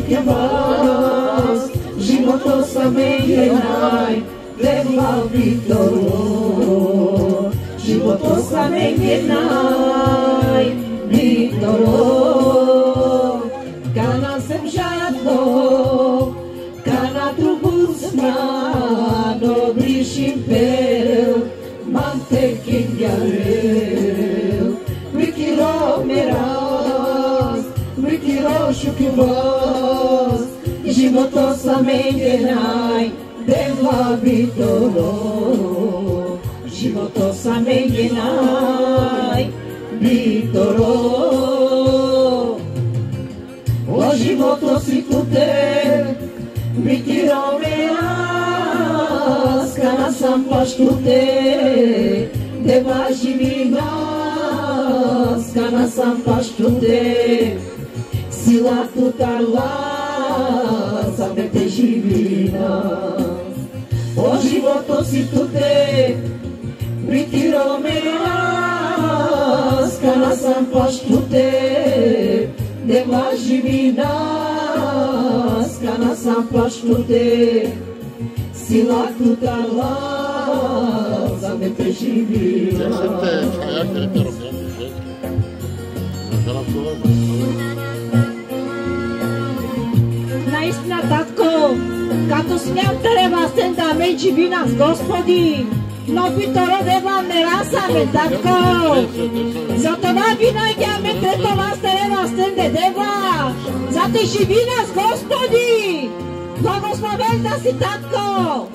шуке вас, живото самење најдебла Викторо, живото самење Викторо, кана сем жадно, кана трубусна, добришим перел, манте кингарел, Викиро мераз, Викиро шуке вас, живото самење најдебла Викторо, живото самење Викторо, о живото си туте, Викиро мераз, кана сам паштуте, дева живи нас, кана сам паштуте, сила тутарла, самете живи нас, о живото си туте, Викиро мераз, кана сам паштуте, дева живи нас, кана сам паштуте, сила тутарла, самете живи нас. Наистина, татко, като смям треба сен да ме живи нас, Господи, но Викторо дева не расаме, татко. Затова винаги аме трето вас треба сен де дева, зате живи нас, Господи. Благословен да си, татко.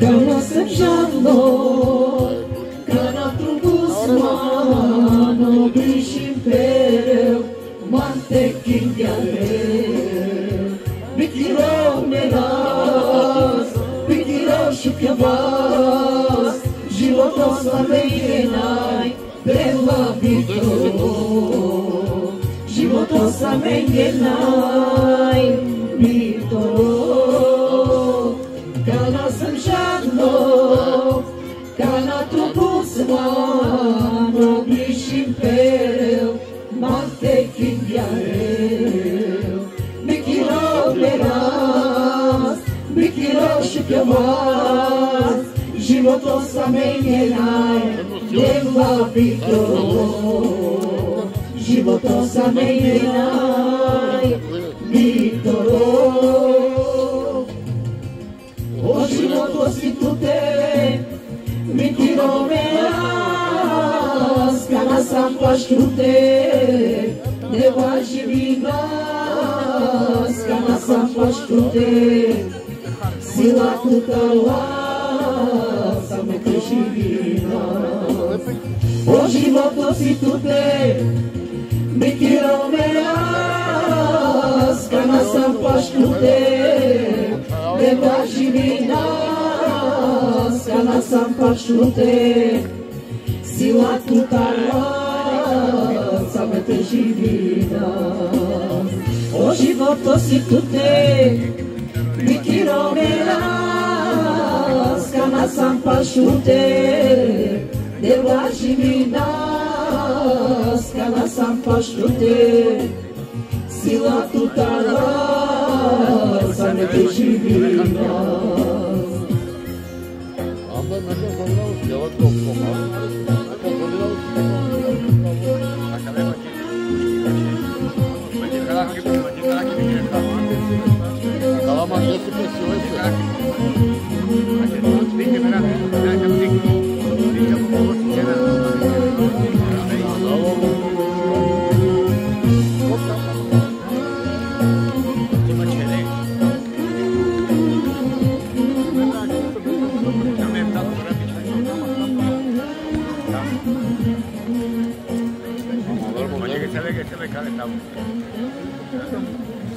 Кана сем жадно, кана трубусмано, бришим перел, манте кингарел, Викиро мераз, Викиро шуке вас, живото самење најдебла Викторо, живото самење Викторо, кана сам жадно, кана трубусмано, бришим перел, манте кингарел, Викиро мераз, Викиро шуке вас, живото самење најдебла Викторо, живото самење Викторо, о живото си туте, Викиро мераз, кана сам паштуте, дева живи нас, кана сам паштуте, сила тутарла, самете живи нас, о живото си туте, Викиро мераз, кана сам паштуте, дева живи нас, кана сам паштуте, сила тутарла, самете живи нас, о живото си туте, Викиро мераз, кана сам паштуте, дева живи нас, кана сам паштуте, сила тутарла, самете живи нас.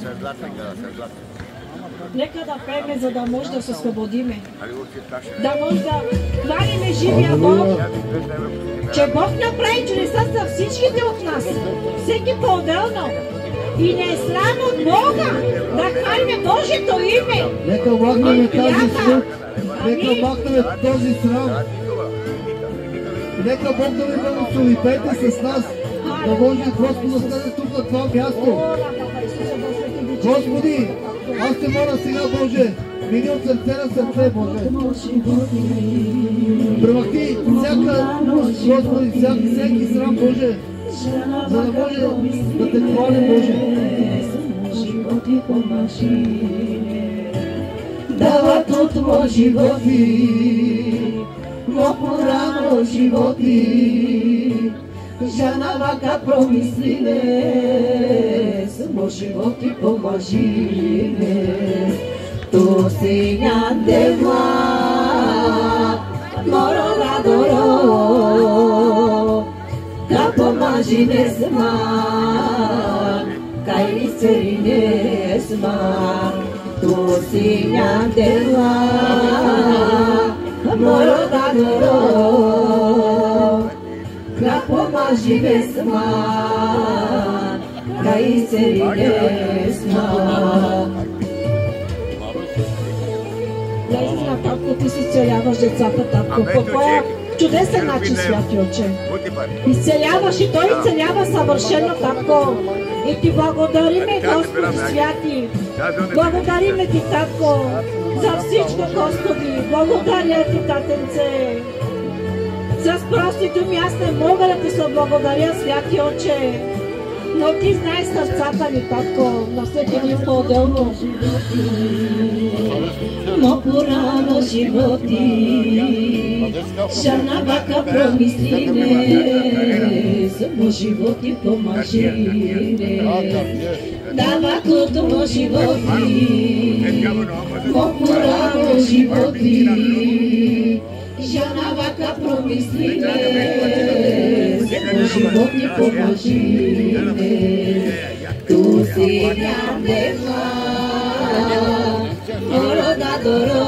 Sedlata, Нека да пееме, за да може да се освободиме. Да може да хвалиме живия Бог, че Бог направи чудеса за всичките от нас, всеки по-отделно. И не е срам от Бога да хвалиме Божието име. Нека махнем този срам. Нека Бог да ви благослови. Пейте с нас. Да може Господ да стане тук на това място. Господи, аз те моля сега, Боже, мини от сърце на сърце, Боже. Премахни Господи, всеки срам, Боже, за да може да те хвалим, Боже. Дава тут мо животи, мо порано животи, жана вака промислиме, мо животи помажиме. То синя дела, морога доро, ка помажиме сма, кай серине сма. Tu sinha dela, moro da doro, grapo majivesma, gaiserinesma. Наистина, татко, ти си изцеляваш децата, татко. По твоя чудесен начин, святи Отче. Изцеляваш и той изцелява съвършено, татко. И ти благодариме, Господи святи. Благодариме ти, татко, за всичко, Господи. Благодаря ти, татенце. С прости думи аз не мога да ти се благодаря, святи Отче. Но ти знаеш сърцата ни, татко, на всеки един по-отделно. Но порано животи, жана вака промислиме, само животи помажиме. Дава като мо животи, но порано животи, жана вака промислиме, само животи помажиме. Tu sinha deva, moro da doro,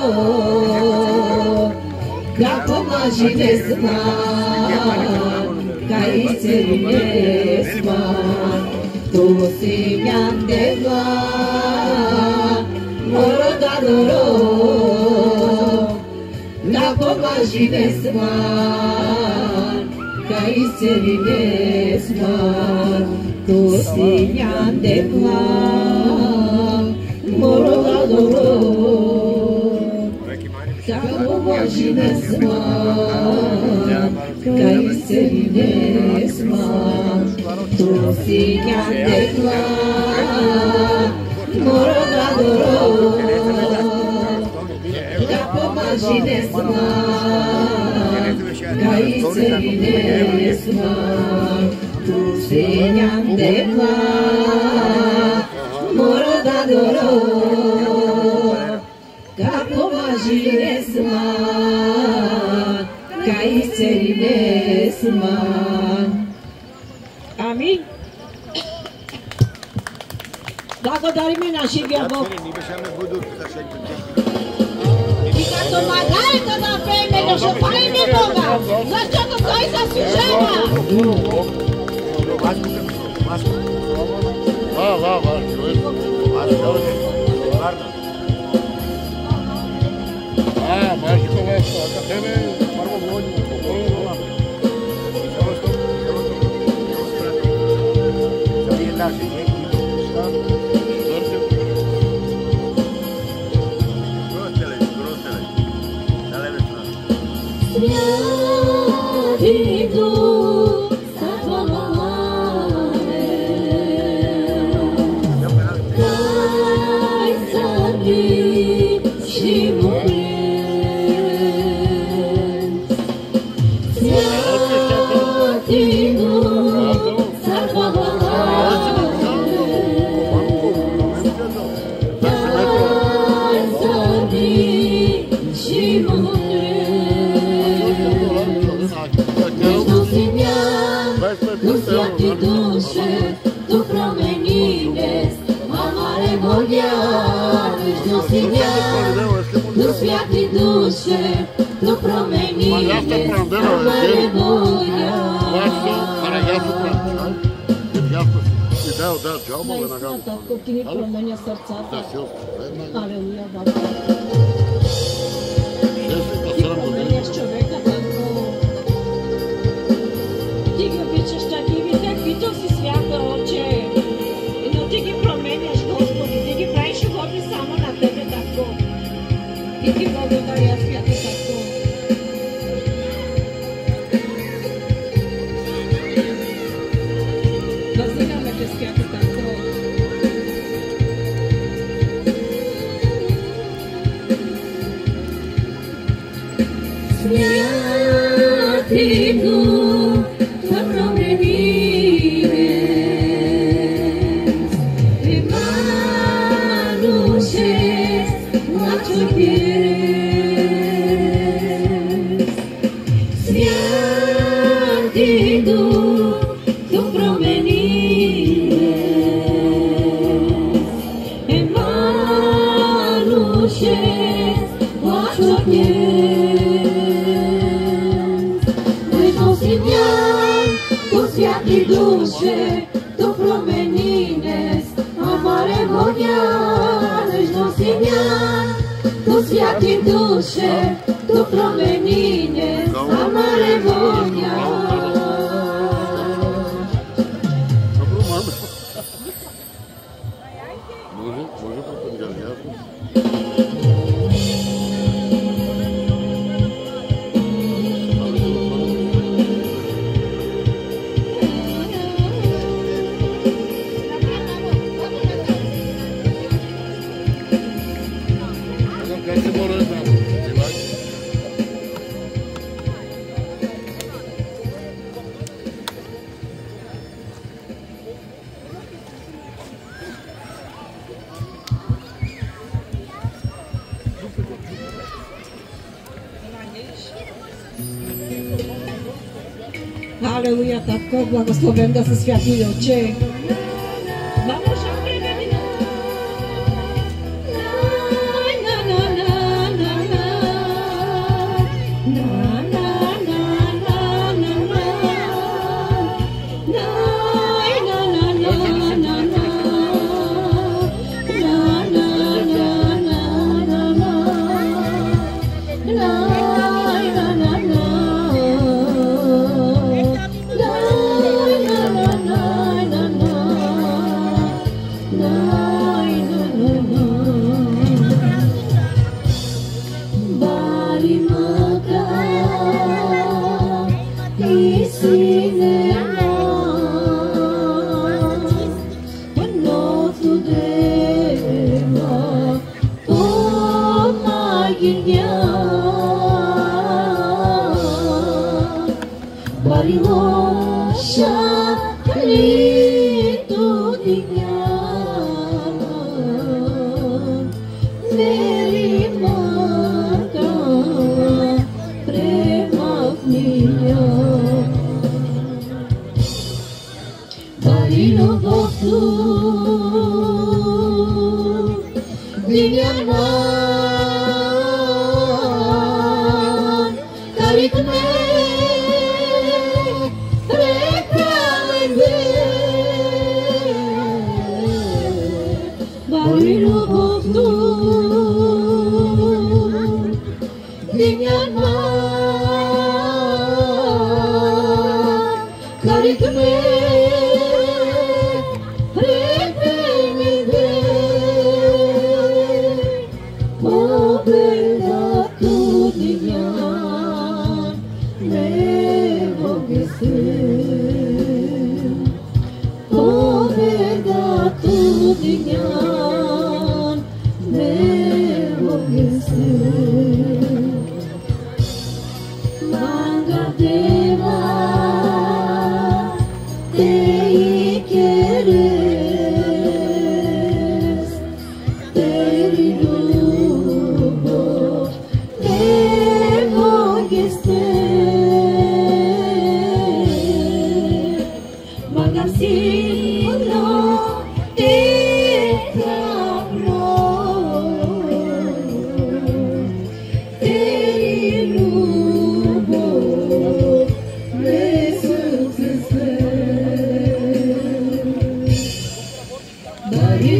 grapo majivesma, kai serinesma. Tu sinha deva, moro da doro, grapo majivesma, kai serinesma. Tu sinha deva, moro da doro, grapo majivesma, kai serinesma. Tu sinha deva, moro da doro, grapo majivesma, kai serinesma. Tu sinha deva, moro da doro, grapo majivesma, kai serinesma. Амин. Благодариме на живия Бог. И като магаете да пееме, да шопаеме Бога, защото Той заслужава. Tu promenines, amare moglianes, святи душе, tu promenine, amare voia. Наистина, татко, ти ми променя сърцата. Алелуя, баба. Ти променяш човека, татко. Ти ги обичаш такиви, каквито си свята, отче. Но ти ги променяш, Господи, ти ги правиш годни само на тебе, татко. И ти благодаря, святи татко. Възигаме те, святи татко. Святи Дух, да промениш, Еманушес, начукес. Святи Дух, да промениш, Еманушес, начукес. Tu sviati duše, tu promenines, amare voja, nežno si mjan. Tu sviati duše, tu promenines, amare voja. Алелуя, татко, благословен да се святи Отче.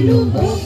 Любов.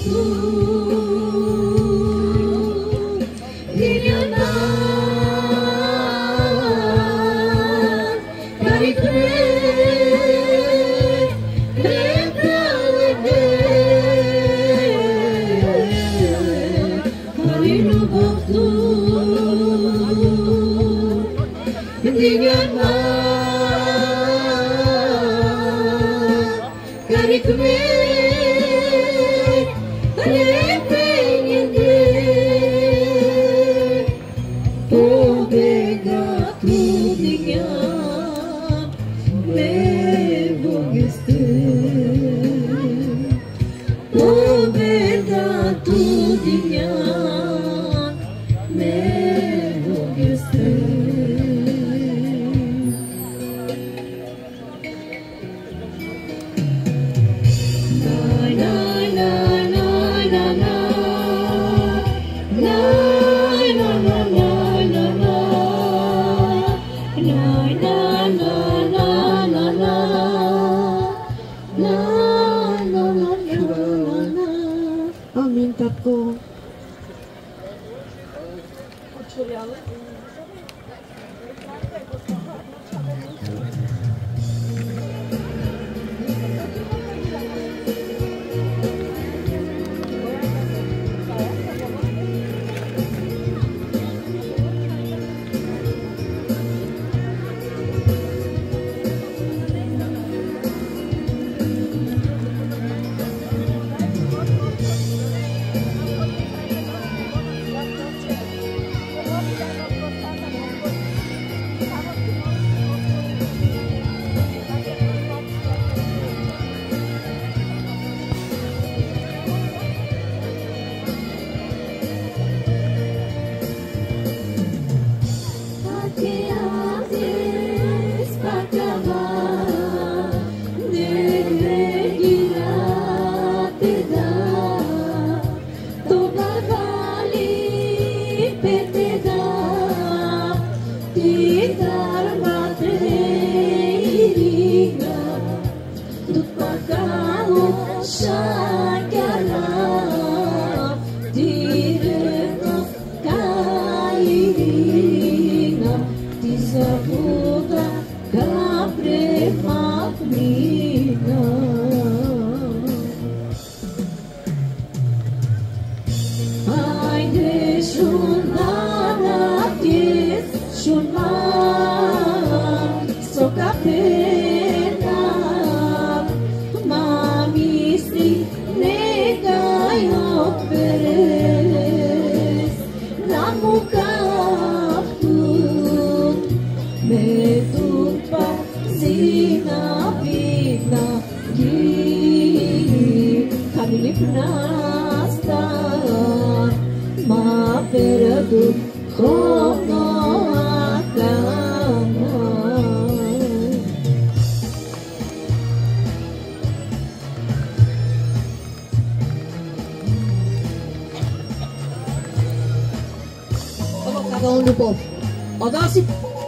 Ода си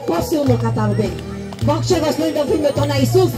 по-силно катарбе. Бог ще го следва в името на Исус.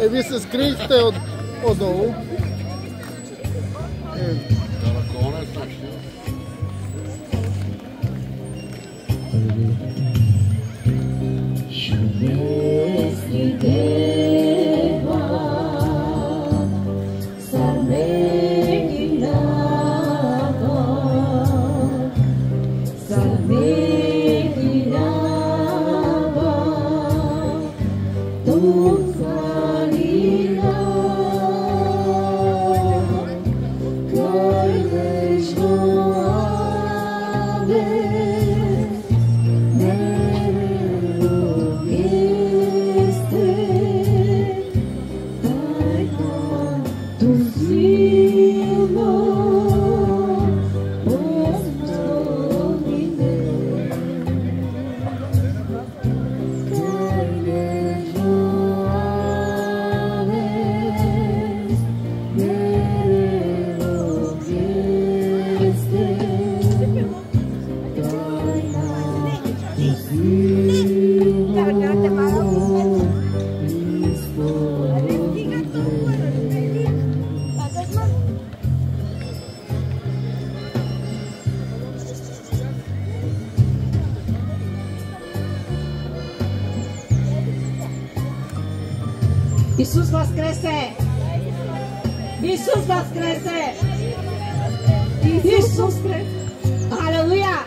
Вие се скрихте отдолу. Исус възкресе! Исус възкресе! Исус възкресе! Алелуя!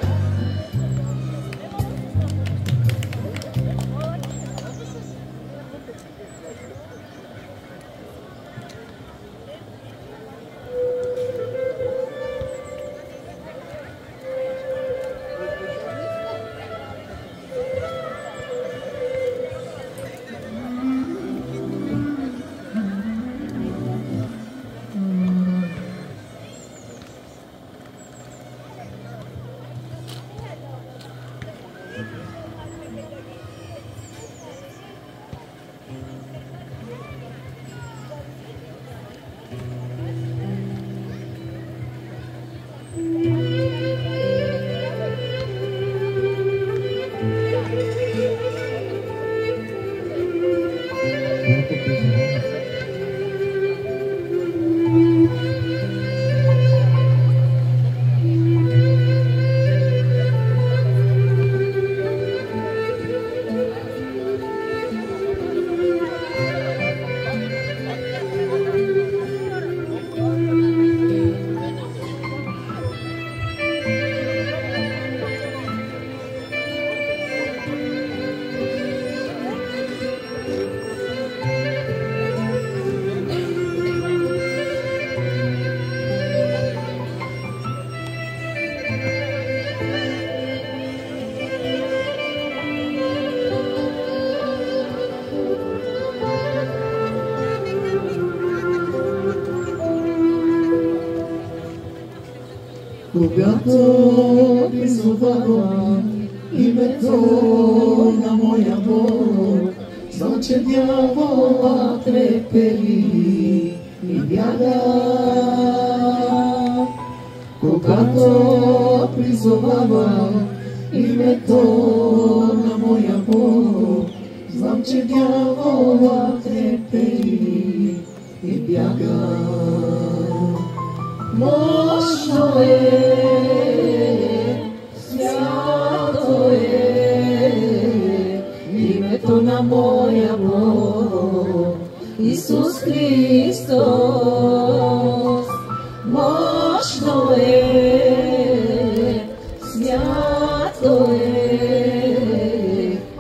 Когато призовавам името на моя Бог, знам, че дявола трепери и бяга. Когато призовавам името на моя Бог, знам, че дявола трепери и бяга. Мощно свято името на моя Бог, Исус Христос. Мощно свято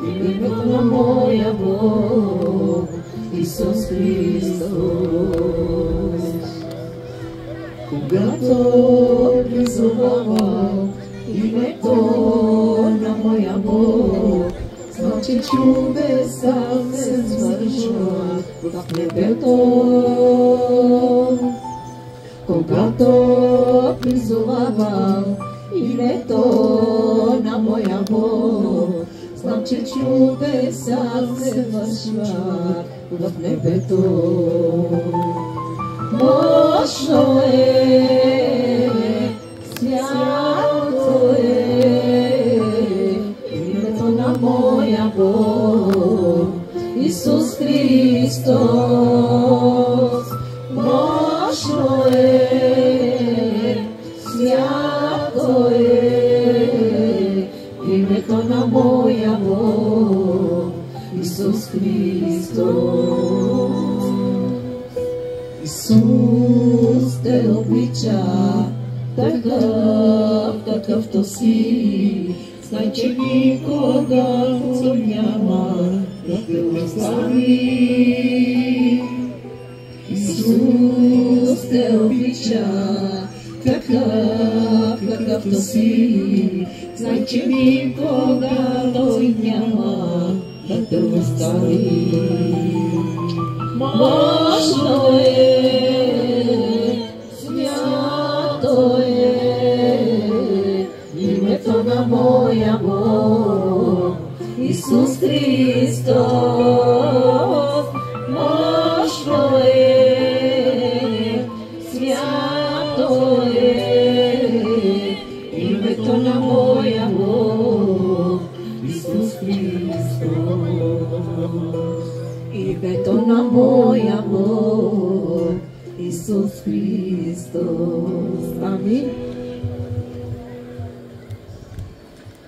името на моя Бог, Исус Христос. Когато призовавам името на моя Бог, знам, че чудеса се свършват в небето. Когато призовавам името на моя Бог, знам, че чудеса се вършват в небето. Мощно свято името на моя Бог, Исус Христос. Христос, мощно е, свято е, името на моя Бог, Исус Христос. Исус те обича, такъв, какъвто си, знай, че никога няма да те остави. Исус те обича, такъв, какъвто си, знай, че никога Той няма да те остави. Мощно е, свято е, името на моя Бог, Исус Христос. Мощно е, свято е, името на моя Бог, Исус Христос. Името на моя Бог, Исус Христос. Амин.